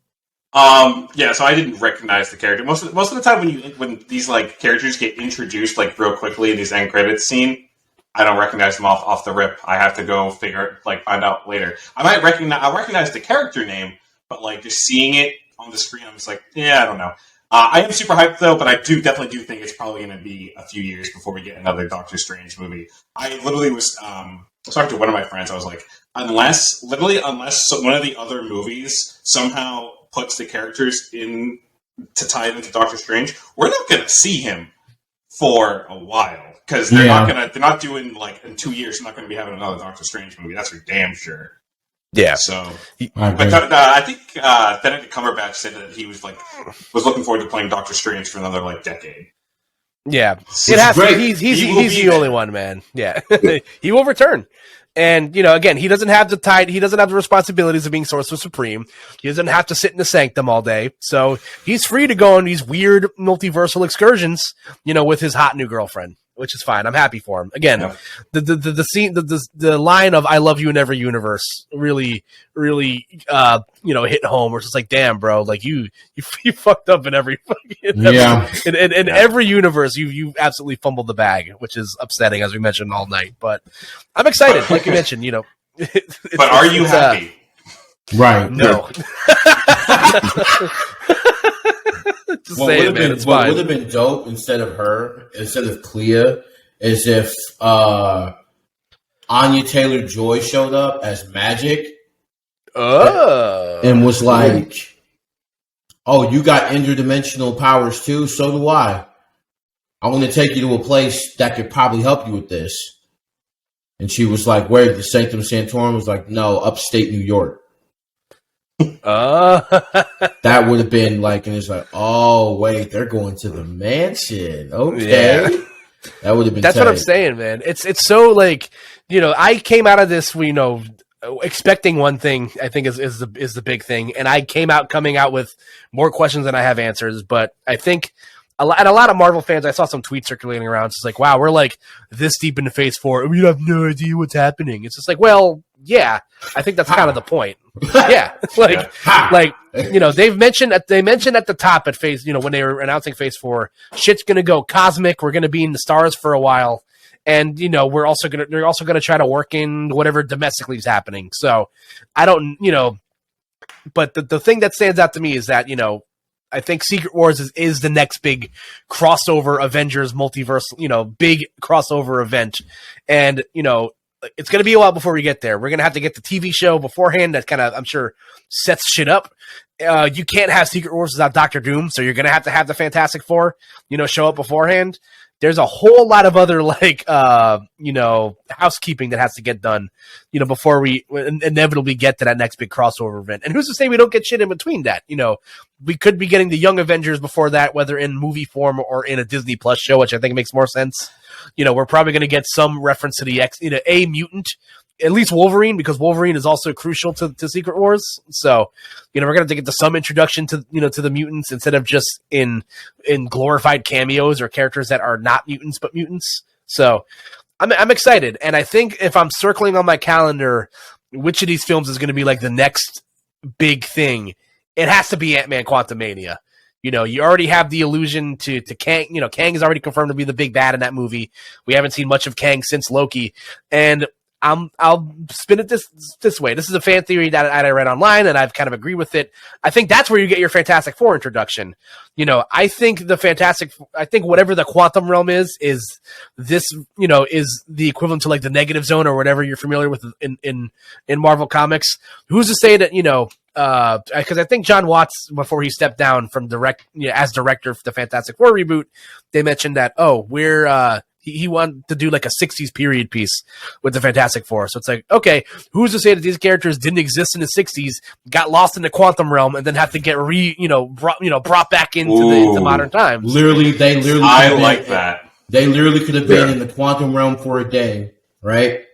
So I didn't recognize the character most of the time when these like characters get introduced like real quickly in these end credits scene. I don't recognize them off the rip. I have to go find out later. I'll recognize the character name, but like just seeing it on the screen, I'm just like, I don't know. I am super hyped though, but I definitely do think it's probably going to be a few years before we get another Doctor Strange movie. I literally was talking to one of my friends. I was like, unless one of the other movies somehow puts the characters in to tie it into Doctor Strange, we're not going to see him for a while. Because they're not doing like in 2 years. They're not going to be having another Doctor Strange movie. That's for damn sure. Yeah. So, I think Benedict Cumberbatch said that he was looking forward to playing Doctor Strange for another like decade. Yeah, it has to. He's the only one, man. Yeah, he will return. And again, he doesn't have the responsibilities of being Sorcerer Supreme. He doesn't have to sit in the Sanctum all day, so he's free to go on these weird multiversal excursions, with his hot new girlfriend, which is fine. I'm happy for him. Again, the scene, the line of "I love you in every universe" really, hit home. Where it's just like, damn, bro, like you fucked up in every in every universe. You absolutely fumbled the bag, which is upsetting, as we mentioned all night. But I'm excited, like you mentioned. But are you happy? Right? No. What would have been dope instead of Clea is if Anya Taylor-Joy showed up as Magic and was like, "Oh, you got interdimensional powers too? So do I. I want to take you to a place that could probably help you with this." And she was like, "Where?" The Sanctum Sanctorum was like, "No, upstate New York." That would have been like, and it's like, oh wait, they're going to the mansion. Okay, that would have been. That's what I'm saying, man. It's so like, I came out of this, expecting one thing. I think is the big thing, and I coming out with more questions than I have answers. But I think a lot of Marvel fans, I saw some tweets circulating around. It's just like, wow, we're like this deep into Phase 4, and we have no idea what's happening. It's just like, well, yeah, I think that's kind of the point. Yeah, they mentioned at the top at Phase, when they were announcing Phase 4, shit's gonna go cosmic. We're gonna be in the stars for a while, and they're also gonna try to work in whatever domestically is happening. So I don't, but the thing that stands out to me is that I think Secret Wars is the next big crossover Avengers multiverse, big crossover event. And, it's going to be a while before we get there. We're going to have to get the TV show beforehand that kind of, I'm sure, sets shit up. You can't have Secret Wars without Doctor Doom, so you're going to have the Fantastic Four, show up beforehand. There's a whole lot of other housekeeping that has to get done, before we inevitably get to that next big crossover event. And who's to say we don't get shit in between that? We could be getting the Young Avengers before that, whether in movie form or in a Disney Plus show, which I think makes more sense. We're probably going to get some reference to the a mutant, at least Wolverine, because Wolverine is also crucial to Secret Wars. So, we're going to have to get to some introduction to the mutants instead of just in glorified cameos or characters that are not mutants but mutants. So, I'm excited, and I think if I'm circling on my calendar, which of these films is going to be like the next big thing, it has to be Ant-Man: Quantumania. You already have the allusion to Kang. Kang is already confirmed to be the big bad in that movie. We haven't seen much of Kang since Loki, and I'll spin it this way. This is a fan theory that I read online, and I've kind of agreed with it. I think that's where you get your Fantastic Four introduction. I think I think whatever the quantum realm is this, is the equivalent to like the negative zone or whatever you're familiar with in Marvel Comics. Who's to say that, because I think John Watts, before he stepped down from as director for the Fantastic Four reboot, they mentioned that, he wanted to do like a 60s period piece with the Fantastic Four. So it's like, okay, who's to say that these characters didn't exist in the 60s, got lost in the quantum realm, and then have to get brought back into modern times? I like that. They literally could have been in the quantum realm for a day, right?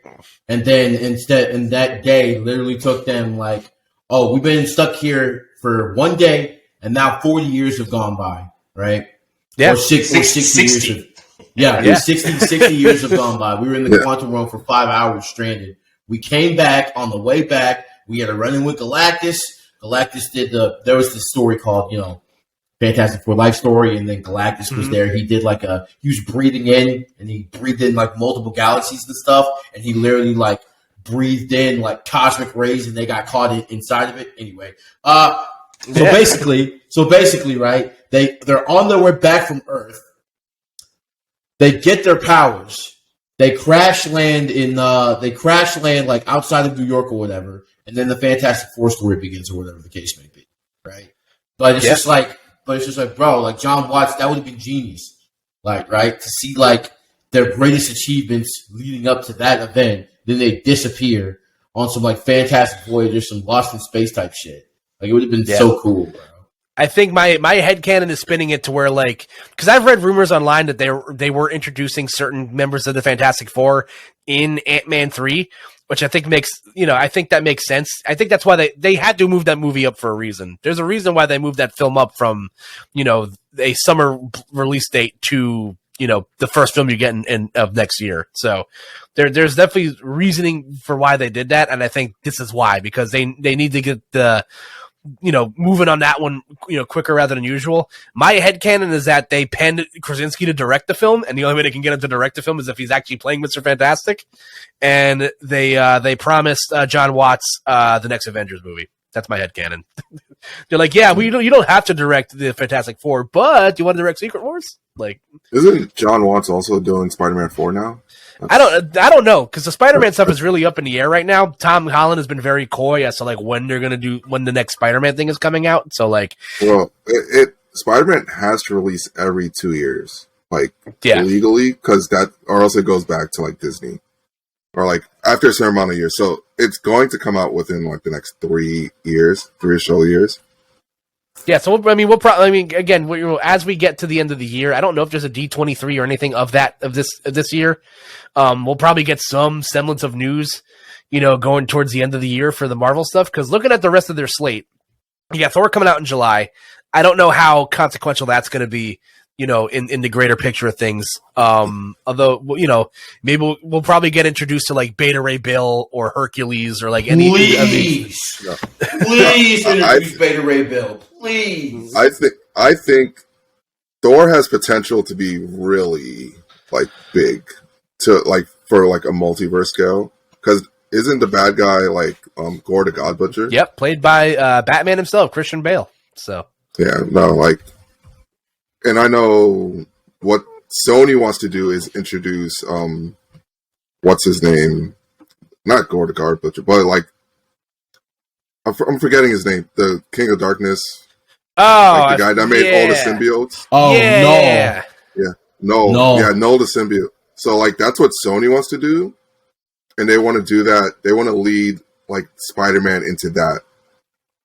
And then in that day, literally took them like, oh, we've been stuck here for one day, and now 40 years have gone by, right? Yeah. Or 60 years. Yeah. 60 years have gone by. We were in the quantum realm for 5 hours stranded. We came back. On the way back, we had a run-in with Galactus. Galactus there was this story called, Fantastic Four Life Story, and then Galactus was there. He did he was breathing in, and he breathed in like multiple galaxies and stuff, and he literally like breathed in like cosmic rays, and they got caught inside of it. Anyway, so basically, right? They're on their way back from Earth. They get their powers. They crash land like outside of New York or whatever, and then the Fantastic Four story begins or whatever the case may be, right? But it's just like, bro, like John Watts, that would have been genius, like, right? To see like their greatest achievements leading up to that event, then they disappear on some like Fantastic Voyage, some Lost in Space type shit. Like it would have been so cool, bro. I think my headcanon is spinning it to where, like, because I've read rumors online that they were introducing certain members of the Fantastic Four in Ant-Man 3, which I think I think that makes sense. I think that's why they had to move that movie up for a reason. There's a reason why they moved that film up from, a summer release date to, the first film you get of next year. So there's definitely reasoning for why they did that. And I think this is why, because they need to get the, moving on that one, quicker rather than usual. My headcanon is that they penned Krasinski to direct the film, and the only way they can get him to direct the film is if he's actually playing Mr. Fantastic. And they promised John Watts the next Avengers movie. That's my headcanon. They're like, yeah, you don't have to direct the Fantastic Four, but do you want to direct Secret Wars? Like, isn't John Watts also doing Spider-Man 4 now? I don't know, because the Spider-Man stuff is really up in the air right now. Tom Holland has been very coy as to like when the next Spider-Man thing is coming out. So like, well, Spider-Man has to release every 2 years, like legally, because or else it goes back to like Disney, or like after a certain amount of years. So it's going to come out within like the next 3 years, 3 or so years. Yeah, so we'll probably. Again, as we get to the end of the year, I don't know if there's a D23 or anything of this year. We'll probably get some semblance of news, going towards the end of the year for the Marvel stuff. Because looking at the rest of their slate, you got Thor coming out in July. I don't know how consequential that's going to be, in the greater picture of things. Although, maybe we'll probably get introduced to like Beta Ray Bill or Hercules or like any of these. Please introduce Beta Ray Bill. Please. I think Thor has potential to be really like big to like for like a multiverse scale, because isn't the bad guy like Gore the God Butcher? Yep, played by Batman himself, Christian Bale. So yeah, no, like, and I know what Sony wants to do is introduce what's his name, not Gore the Guard Butcher, but like I'm forgetting his name. The King of Darkness. Oh, Like the guy that made all the symbiotes. Oh yeah. No. Yeah, Null the symbiote. So like that's what Sony wants to do, and they want to do that. They want to lead like Spider-Man into that.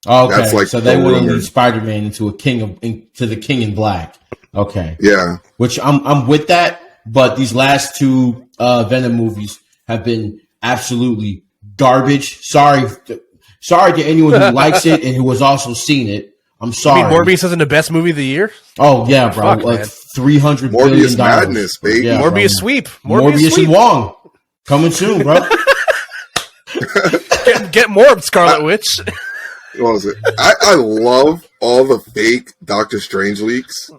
Okay, That's like so they the want to rumor. lead Spider-Man into the King in Black. Okay, Yeah, which I'm with that, but these last two Venom movies have been absolutely garbage. Sorry to anyone who likes it and who has also seen it. I'm sorry. I mean, Morbius isn't the best movie of the year. Oh yeah, bro, Fuck, like man. $300 billion. Morbius madness, baby. Yeah, Morbius bro. sweep. Morbius sweep. and Wong coming soon, bro. Get more Scarlet Witch. What was it? I love all the fake Doctor Strange leaks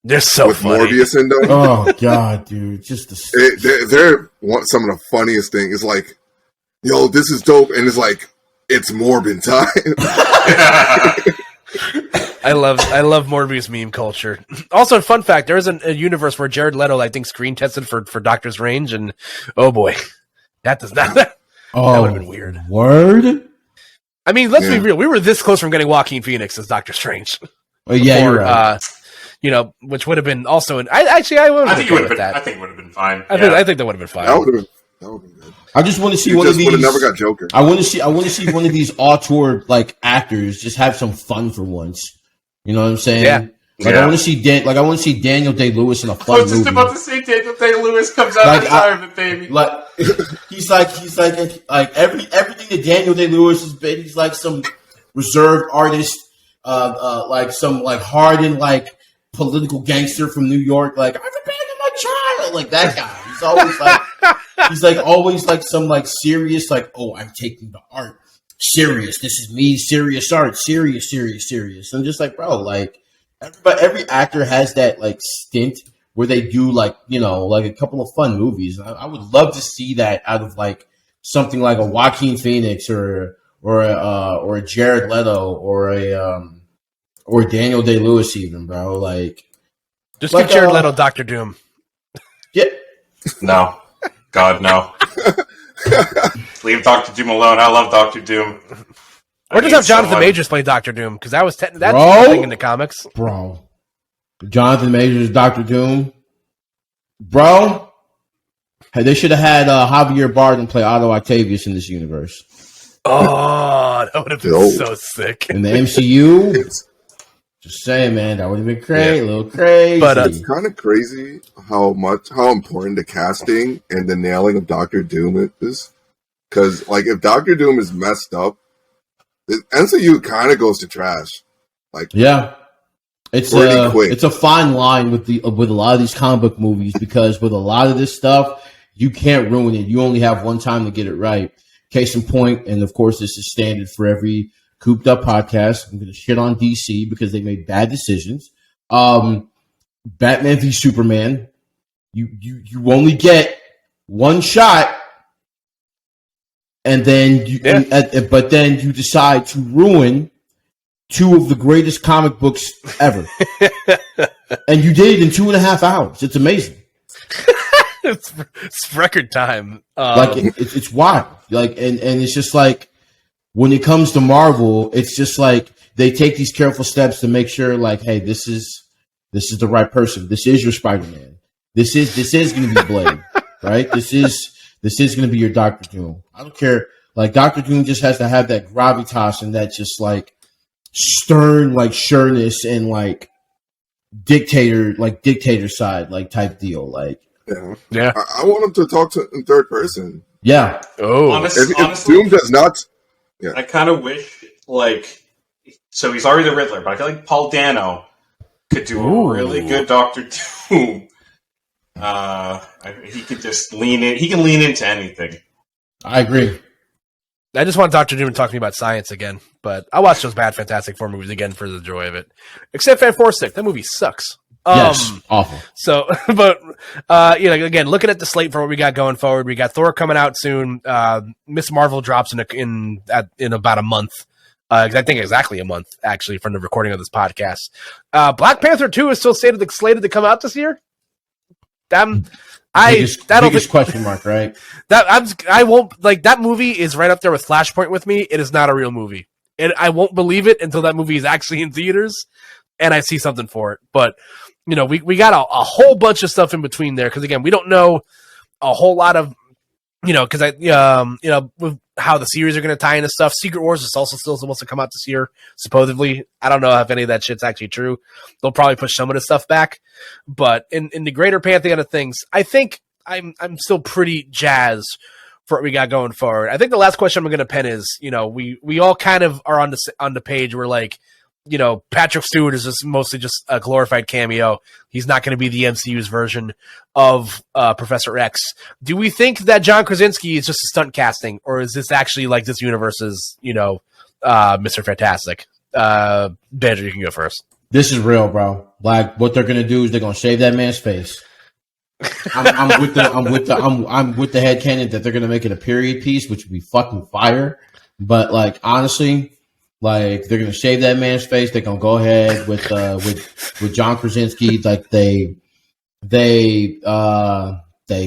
They're so with funny. Morbius in them. Oh god, dude, just They're some of the funniest things. It's like, yo, this is dope, and it's like it's Morbin time. I love Morbius meme culture. Also, fun fact: there is a universe where Jared Leto, I think, screen tested for Doctor Strange, and oh boy, that does not. That would have been weird. Word. I mean, let's be real. We were this close from getting Joaquin Phoenix as Doctor Strange. Oh yeah, you're right. Which would have been also an. I think it would have been. I think it would have been fine. I think that would have been fine. That would have been good. I just want to see You one of just would these. have never got Joker. I want to see one of these auteur like actors just have some fun for once. You know what I'm saying? Yeah. Like I want to see Daniel Day-Lewis in a I fun was just movie. about to say Daniel Day-Lewis comes out Like, of retirement, baby. Like he's like everything that Daniel Day-Lewis has been. He's like some reserved artist, like some like hardened like political gangster from New York. Like I've abandoned my child, like that guy. He's always like some like serious, like, oh, I'm taking the art serious. This is me, serious art, serious. I'm just like, bro, like every actor has that like stint where they do like, like a couple of fun movies. I would love to see that out of like something like a Joaquin Phoenix or a Jared Leto or Daniel Day-Lewis even, bro. Like Just give Jared Leto Doctor Doom. Yeah. No. God, no. Leave Doctor Doom alone. I love Doctor Doom. Or just have Jonathan Majors play Doctor Doom, because that's Bro. the thing in the comics. Bro. Jonathan Majors, Dr. Doom. Bro. Hey, they should have had Javier Bardem play Otto Octavius in this universe. Oh, that would have been so sick. In the MCU, just saying, man, that would have been crazy, a little crazy. But it's kind of crazy how important the casting and the nailing of Doctor Doom is. Because, like, if Doctor Doom is messed up, the MCU kind of goes to trash. Like, yeah, it's a fine line with a lot of these comic book movies, because with a lot of this stuff, you can't ruin it. You only have one time to get it right. Case in point, and of course, this is standard for every Koop'd Up podcast. I'm going to shit on DC because they made bad decisions. Batman v Superman. You only get one shot, and then but then you decide to ruin two of the greatest comic books ever, and you did it in 2.5 hours. It's amazing. It's record time. It's wild. Like, and it's just like, when it comes to Marvel, it's just like they take these careful steps to make sure, like, hey, this is the right person. This is your Spider-Man. This is going to be Blade, right? This is going to be your Doctor Doom. I don't care. Like, Doctor Doom just has to have that gravitas and that just like stern, like, sureness and like dictator side, like, type deal. Like, yeah. I want him to talk in third person. Yeah. Oh, honestly, if Doom does not. Yeah. I kind of wish, like, so he's already the Riddler, but I feel like Paul Dano could do a really good Doctor Doom. He could just lean in. He can lean into anything. I agree. I just want Doctor Doom to talk to me about science again, but I watch those bad Fantastic Four movies again for the joy of it. Except Fantastic, that movie sucks. Yes, awful. So, but again, looking at the slate for what we got going forward, we got Thor coming out soon. Miss Marvel drops in about a month. I think exactly a month, actually, from the recording of this podcast. Black Panther 2 is still slated to come out this year. biggest question mark, right? I won't like that movie is right up there with Flashpoint with me. It is not a real movie, and I won't believe it until that movie is actually in theaters and I see something for it. But we got a whole bunch of stuff in between there because again, we don't know a whole lot of because with how the series are going to tie into stuff. Secret Wars is also still supposed to come out this year, supposedly. I don't know if any of that shit's actually true. They'll probably push some of the stuff back, but in the greater pantheon of things, I think I'm still pretty jazzed for what we got going forward. I think the last question I'm going to pen is, we all kind of are on the page where like, Patrick Stewart is just mostly just a glorified cameo. He's not going to be the MCU's version of Professor X. Do we think that John Krasinski is just a stunt casting, or is this actually like this universe's, Mr. Fantastic? Banjo, you can go first. This is real, bro. Like what they're going to do is they're going to shave that man's face. I'm with the headcanon that they're going to make it a period piece, which would be fucking fire. But like honestly. Like they're gonna shave that man's face. They're gonna go ahead with John Krasinski. Like they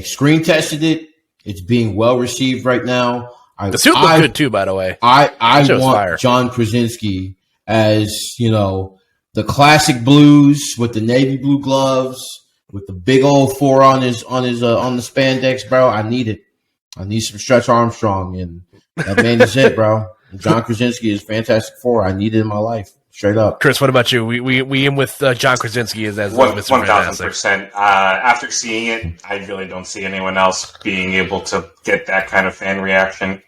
screen tested it. It's being well received right now. The suit looked good too, by the way. I want John Krasinski as the classic blues with the navy blue gloves with the big old 4 on the spandex, bro. I need it. I need some Stretch Armstrong, and that man is it, bro. John Krasinski is Fantastic Four. I need it in my life, straight up. Chris, what about you? We in with John Krasinski as Mr. 1000%. After seeing it, I really don't see anyone else being able to get that kind of fan reaction.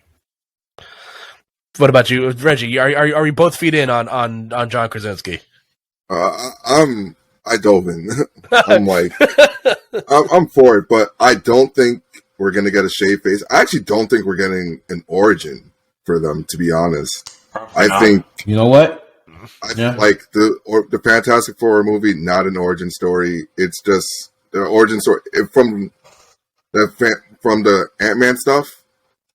What about you, Reggie? Are we both feet in on John Krasinski? I dove in. I'm like, I'm for it, but I don't think we're gonna get a shaved face. I actually don't think we're getting an origin for them, to be honest. I think you know what? Like the Fantastic Four movie, not an origin story. It's just the origin story from the Ant-Man stuff.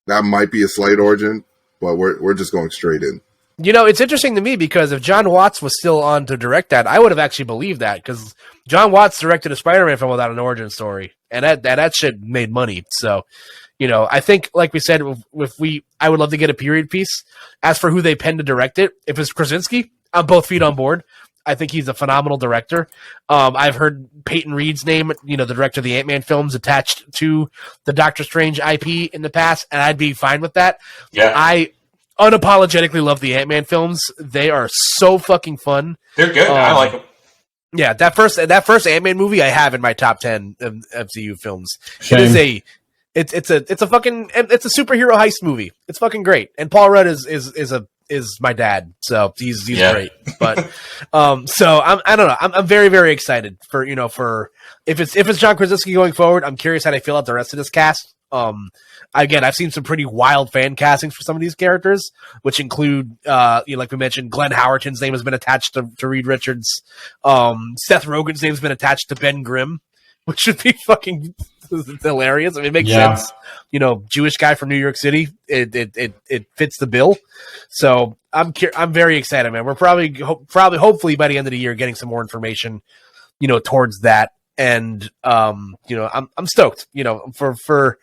That might be a slight origin, but we're just going straight in. It's interesting to me because if John Watts was still on to direct that, I would have actually believed that because John Watts directed a Spider-Man film without an origin story, and that shit made money. So. I think, like we said, I would love to get a period piece. As for who they pen to direct it, if it's Krasinski, I'm both feet on board. I think he's a phenomenal director. I've heard Peyton Reed's name, the director of the Ant-Man films, attached to the Doctor Strange IP in the past, and I'd be fine with that. Yeah. I unapologetically love the Ant-Man films. They are so fucking fun. They're good. I like them. Yeah, that first Ant-Man movie I have in my top 10 MCU films. Same. It's a superhero heist movie. It's fucking great. And Paul Rudd is my dad, so he's great. But so I don't know. I'm very, very excited for if it's John Krasinski going forward. I'm curious how they feel out the rest of this cast. Again, I've seen some pretty wild fan castings for some of these characters, which include like we mentioned, Glenn Howerton's name has been attached to Reed Richards. Seth Rogen's name's been attached to Ben Grimm, which would be fucking hilarious. I mean, it makes sense. Jewish guy from New York City. It fits the bill. So I'm very excited, man. We're probably hopefully by the end of the year getting some more information, towards that. And I'm stoked. For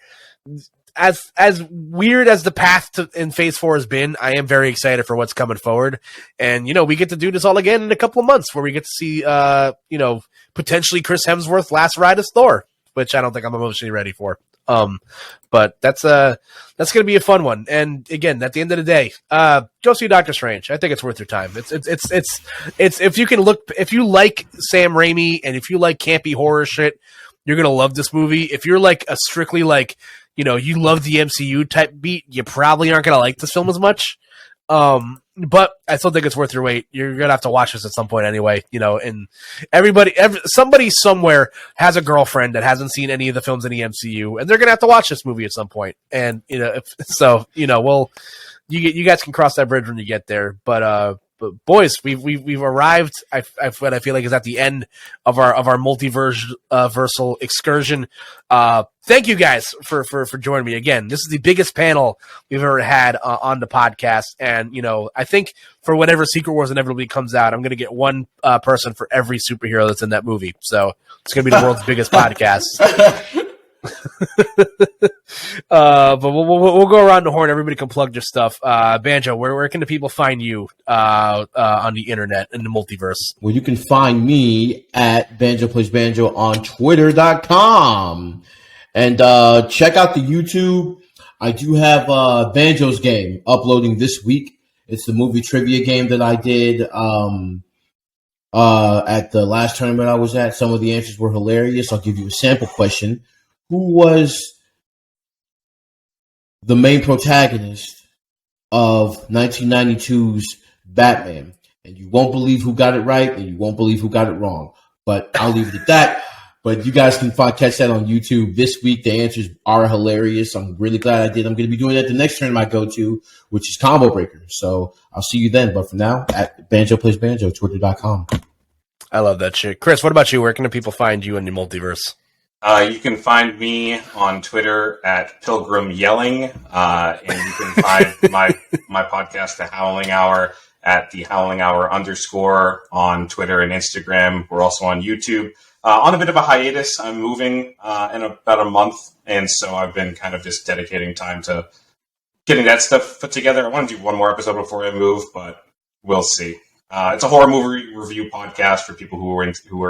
as weird as the path in Phase 4 has been, I am very excited for what's coming forward. And we get to do this all again in a couple of months, where we get to see potentially Chris Hemsworth last ride as Thor, which I don't think I'm emotionally ready for. But that's going to be a fun one. And again, at the end of the day, go see Doctor Strange. I think it's worth your time. It's if you like Sam Raimi and if you like campy horror shit, you're going to love this movie. If you're like a strictly like, you love the MCU type beat, you probably aren't going to like this film as much. But I still think it's worth your wait. You're going to have to watch this at some point anyway, and somebody somewhere has a girlfriend that hasn't seen any of the films in the MCU, and they're going to have to watch this movie at some point. And, you guys can cross that bridge when you get there. But boys, we've arrived. What I feel like is at the end of our multiverse versal excursion. Thank you guys for joining me again. This is the biggest panel we've ever had on the podcast, and I think for whenever Secret Wars inevitably comes out, I'm going to get one person for every superhero that's in that movie. So it's going to be the world's biggest podcast. But we'll go around the horn. Everybody can plug your stuff. Banjo, where can the people find you on the internet in the multiverse? Well, you can find me at Banjo Plays Banjo on Twitter.com. And check out the YouTube. I do have Banjo's game uploading this week. It's the movie trivia game that I did at the last tournament I was at. Some of the answers were hilarious. I'll give you a sample question. Who was the main protagonist of 1992's Batman? And you won't believe who got it right, and you won't believe who got it wrong. But I'll leave it at that. But you guys can catch that on YouTube this week. The answers are hilarious. I'm really glad I did. I'm going to be doing that the next tournament I go to, which is Combo Breaker. So I'll see you then. But for now, at Banjo Plays Banjo, Twitter.com. I love that shit. Chris, what about you? Where can the people find you in the multiverse? You can find me on Twitter at Pilgrim Yelling, and you can find my podcast, The Howling Hour, at the Howling Hour _ on Twitter and Instagram. We're also on YouTube. On a bit of a hiatus, I'm moving in about a month, and so I've been kind of just dedicating time to getting that stuff put together. I want to do one more episode before I move, but we'll see. It's a horror movie review podcast for people who are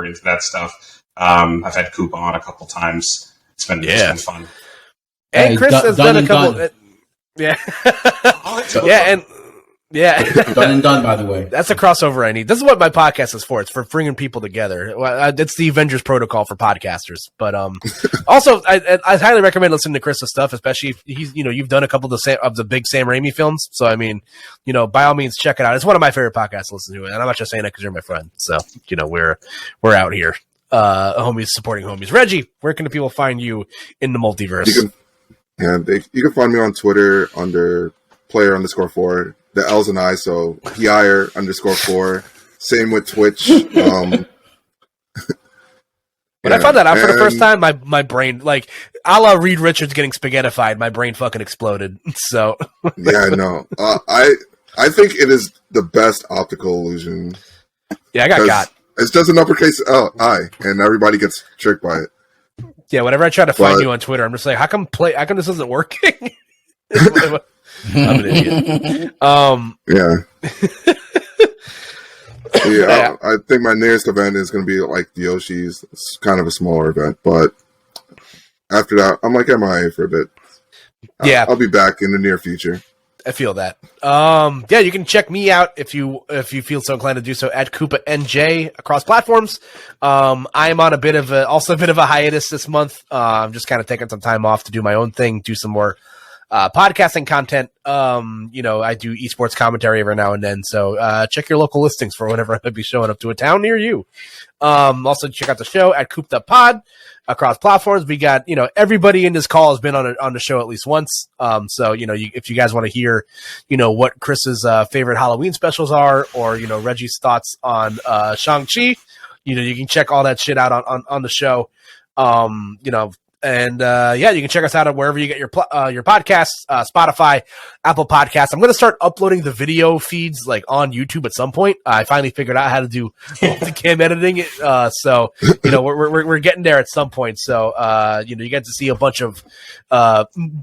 into that stuff. I've had Koopa on a couple times. It's been fun. And Chris has done a couple. Yeah. Done and done, by the way. That's a crossover I need. This is what my podcast is for. It's for bringing people together. It's the Avengers protocol for podcasters. But also, I highly recommend listening to Chris's stuff, especially if you've done a couple of the big Sam Raimi films. So I mean, by all means, check it out. It's one of my favorite podcasts to listen to, and I'm not just saying that because you're my friend. So we're out here. Homies supporting homies. Reggie, where can the people find you in the multiverse? You can find me on Twitter under player_4. The L's and I, so Pier _4. Same with Twitch. When I found that out for the first time, my brain, like, a la Reed Richards getting spaghettified, my brain fucking exploded. So yeah, I know. I think it is the best optical illusion. Yeah, I got. It's just an uppercase I, and everybody gets tricked by it. Yeah, whenever I try to find you on Twitter, I'm just like, how come this isn't working? I'm an idiot. Yeah, I think my nearest event is going to be like the Yoshi's. It's kind of a smaller event, but after that, I'm like MIA for a bit. Yeah, I'll be back in the near future. I feel that. Yeah, you can check me out if you feel so inclined to do so at Koopa NJ across platforms. I am on a bit of a hiatus this month. I'm just kind of taking some time off to do my own thing, do some more podcasting content. I do esports commentary every now and then, so check your local listings for whenever I might be showing up to a town near you. Also check out the show at Koop'd Pod across platforms. We got, everybody in this call has been on the show at least once. So if you guys want to hear, what Chris's favorite Halloween specials are, or Reggie's thoughts on Shang-Chi, you can check all that shit out on the show. And you can check us out at wherever you get your podcasts, Spotify, Apple Podcasts. I'm going to start uploading the video feeds like on YouTube at some point. I finally figured out how to do multicam editing. So we're getting there at some point. So you get to see a bunch of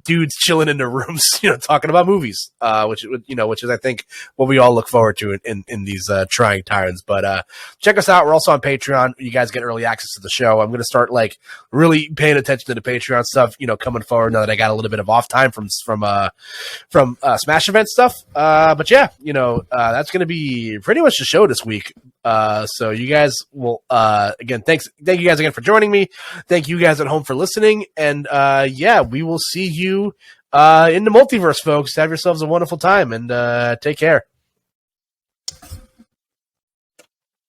dudes chilling in their rooms, talking about movies, which is I think what we all look forward to in these trying times. But check us out. We're also on Patreon. You guys get early access to the show. I'm going to start like really paying attention to the Patreon stuff, coming forward now that I got a little bit of off time from Smash event stuff. But yeah, that's going to be pretty much the show this week. So you guys will, again, thank you guys again for joining me. Thank you guys at home for listening. And we will see you in the multiverse, folks. Have yourselves a wonderful time and take care.